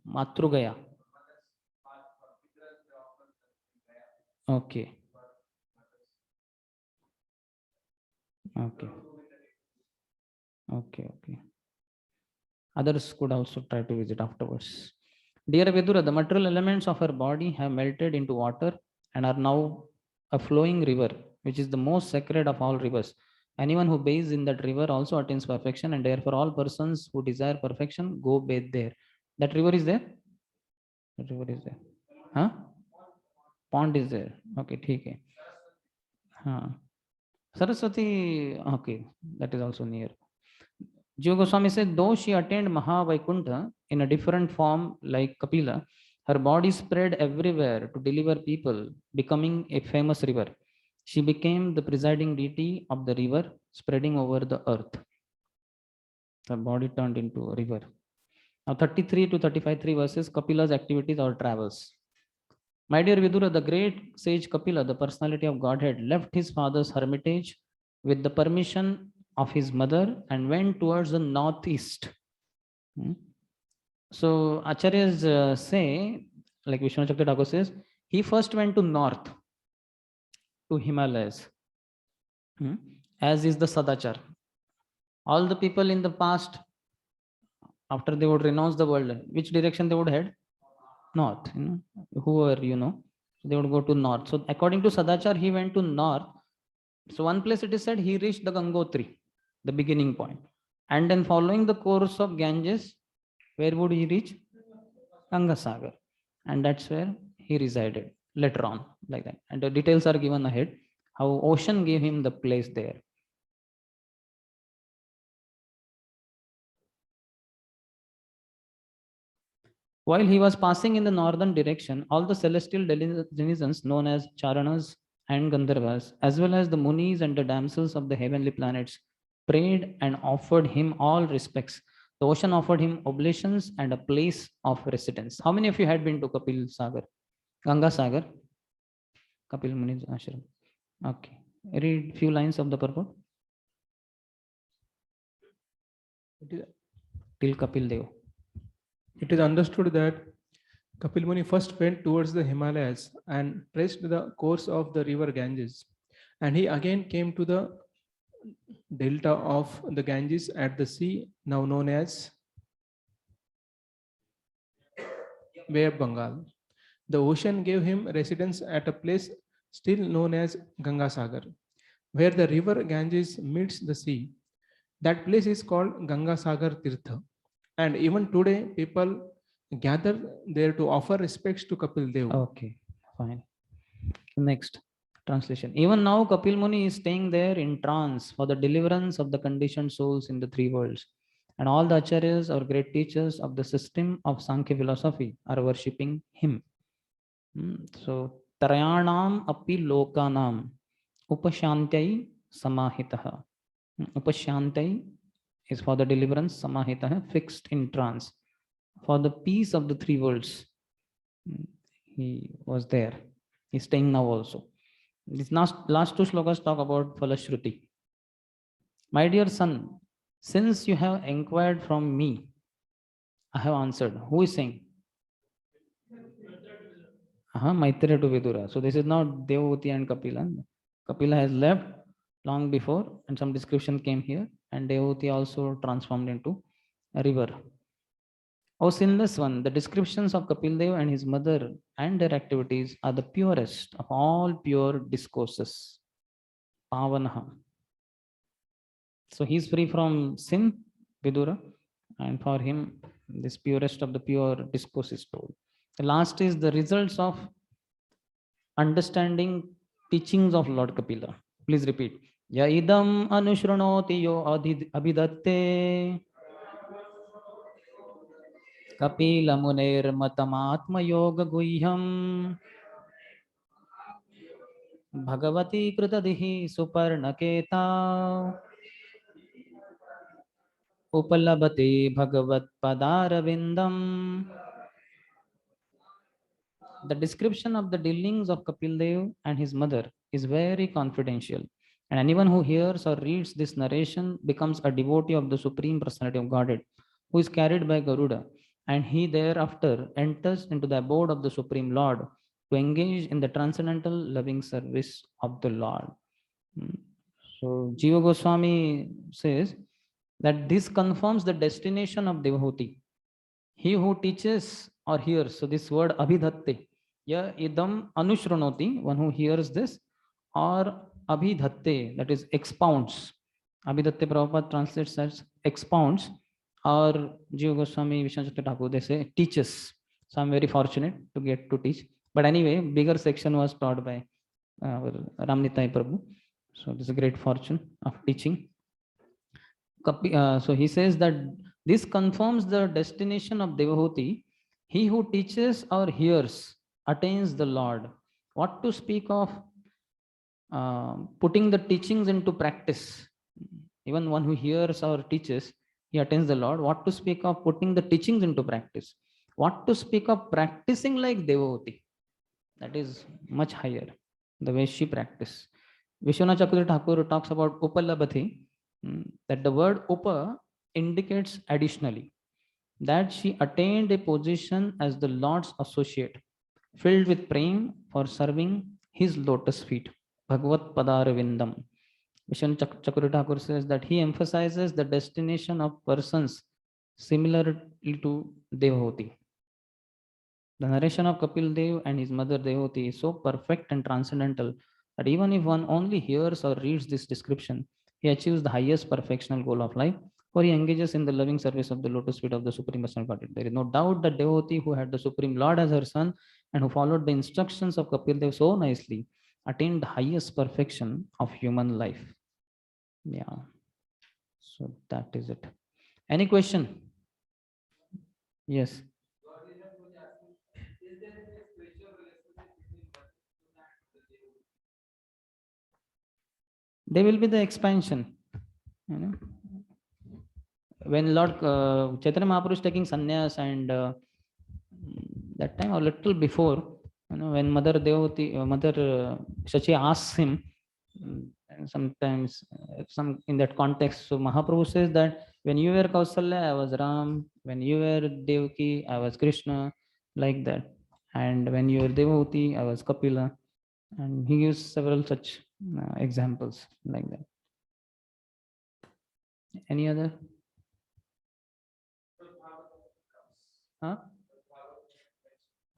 Matrugaya. Okay. Okay. Okay. Okay. Others could also try to visit afterwards. Dear Vedura, the material elements of her body have melted into water and are now a flowing river, which is the most sacred of all rivers. Anyone who bathes in that river also attains perfection, and therefore all persons who desire perfection go bathe there. That river is there? That river is there. Huh? Pond is there. Okay, okay. Huh. Saraswati, okay, that is also near. Jiva Goswami said, though she attained Mahavaikuntha in a different form like Kapila, her body spread everywhere to deliver people, becoming a famous river. She became the presiding deity of the river, spreading over the earth. Her body turned into a river. Now 33 to 35 3 verses, Kapila's activities or travels. My dear Vidura, the great sage Kapila, the personality of Godhead, left his father's hermitage with the permission of his mother and went towards the northeast. So Acharyas say, like Vishwanath Chakravarti Thakur says, he first went to north, to Himalayas, as is the Sadachar. All the people in the past, after they would renounce the world, which direction they would head? North. Whoever they would go to north. So according to Sadachar, he went to north. So one place it is said he reached the Gangotri, the beginning point. And then following the course of Ganges, where would he reach? Gangasagar. And that's where he resided later on, like that. And the details are given ahead, how ocean gave him the place there. While he was passing in the northern direction, all the celestial denizens known as Charanas and Gandharvas, as well as the Munis and the damsels of the heavenly planets, prayed and offered him all respects. The ocean offered him oblations and a place of residence. How many of you had been to Kapil Sagar? Ganga Sagar? Kapil Muni's ashram. Okay. Read few lines of the purport. Till Kapil Dev. It is understood that Kapil Muni first went towards the Himalayas and traced the course of the river Ganges, and he again came to the delta of the Ganges at the sea now known as Bay of Bengal. The ocean gave him residence at a place still known as Gangasagar, where the river Ganges meets the sea. That place is called Gangasagar Tirtha. And even today, people gather there to offer respects to Kapil Dev. Okay, fine. Next translation. Even now, Kapil Muni is staying there in trance for the deliverance of the conditioned souls in the three worlds. And all the acharyas or great teachers of the system of Sankhya philosophy are worshipping him. So, Trayanam api lokanam upashantai samahitaha. Upashantai is for the deliverance, samahitaha, fixed in trance. For the peace of the three worlds, he was there. He's staying now also. These last two slokas talk about Falashruti. My dear son, since you have inquired from me, I have answered. Who is saying? Maitreya to Vidura. So this is not Devavati and Kapila. Kapila has left long before, and some description came here, and Devavati also transformed into a river. O sinless one, the descriptions of Kapil Dev and his mother and their activities are the purest of all pure discourses. Pavanaha. So he is free from sin, Vidura, and for him, this purest of the pure discourse is told. The last is the results of understanding teachings of Lord Kapila. Please repeat. Ya idam anushranoti yo abhidatte Kapila muner matamatma yoga guhyam Bhagavati kritadihi suparnaketa Upalabhati bhagavat padarvindam. The description of the dealings of Kapil Dev and his mother is very confidential, and anyone who hears or reads this narration becomes a devotee of the Supreme Personality of Godhead, who is carried by Garuda, and he thereafter enters into the abode of the Supreme Lord to engage in the transcendental loving service of the Lord. So Jiva Goswami says that this confirms the destination of devotee. He who teaches or hears, so this word abhidhatte, ya idam anushranoti, one who hears this, or abhidhatte, that is expounds. Abhidhatte Prabhupada translates as expounds, or Jiva Goswami, Vishwanath Thakur, they say teaches. So I'm very fortunate to get to teach. But anyway, bigger section was taught by Ramnitai Prabhu. So this is a great fortune of teaching. So he says that this confirms the destination of devotee. He who teaches or hears attains the Lord. What to speak of putting the teachings into practice? Even one who hears or teaches, he attains the Lord. What to speak of putting the teachings into practice? What to speak of practicing like devotee? That is much higher, the way she practice. Vishwanath Chakravarti Thakur talks about Upalabhati, that the word Upa indicates additionally that she attained a position as the Lord's associate, filled with praying for serving his lotus feet, Bhagavat Padarvindam. Vishwanath Chakravarti Thakur says that he emphasizes the destination of persons similar to Devahoti. The narration of Kapil Dev and his mother Devoti is so perfect and transcendental that even if one only hears or reads this description, he achieves the highest perfectional goal of life, for he engages in the loving service of the lotus feet of the Supreme Personal Godhead. There is no doubt that devotee who had the Supreme Lord as her son and who followed the instructions of Kapil Dev so nicely attained the highest perfection of human life. Yeah. So that is it. Any question? Yes. There will be the expansion. You know, when Lord Chaitanya Mahaprabhu is taking sannyas, and that time or little before, you know, when Mother Devoti, Mother Shachi asks him, and sometimes some in that context, so Mahaprabhu says that when you were Kausalya, I was Ram. When you were Devaki, I was Krishna, like that. And when you were Devoti, I was Kapila. And he gives several such examples like that. Any other? Huh?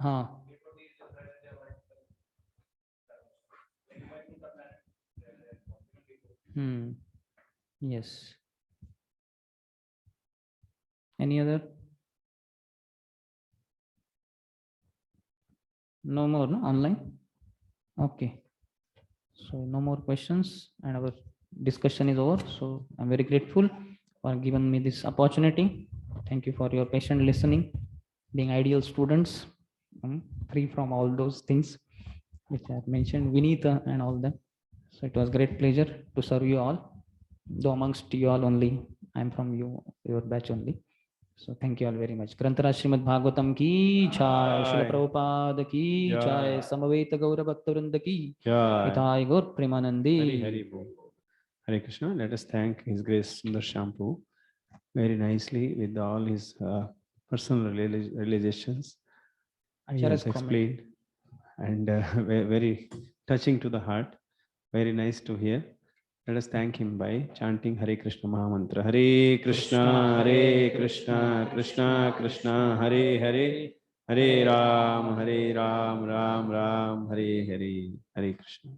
Huh. Yes. Any other? No more, no? Online? Okay. So no more questions, and our discussion is over. So I'm very grateful for giving me this opportunity. Thank you for your patient listening, being ideal students, free from all those things which I have mentioned, Vinita and all that. So it was great pleasure to serve you all. Though amongst you all only, I'm from your batch only. So thank you all very much. Grantara Srimad Bhagavatam ki jai, Srila Prabhupada ki jai, Samaveta Gaura Bhakta ki jai, Gaur Premanandi. Hari Bol. Hare Krishna. Let us thank His Grace Sundar Shyam very nicely with all his personal realizations. He Acharya's has comment. explained, and very touching to the heart. Very nice to hear. Let us thank him by chanting Hare Krishna Mahamantra. Hare Krishna, Hare Krishna, Krishna Krishna, Hare Hare, Hare Ram, Ram Ram, Hare Hare, Hare Krishna.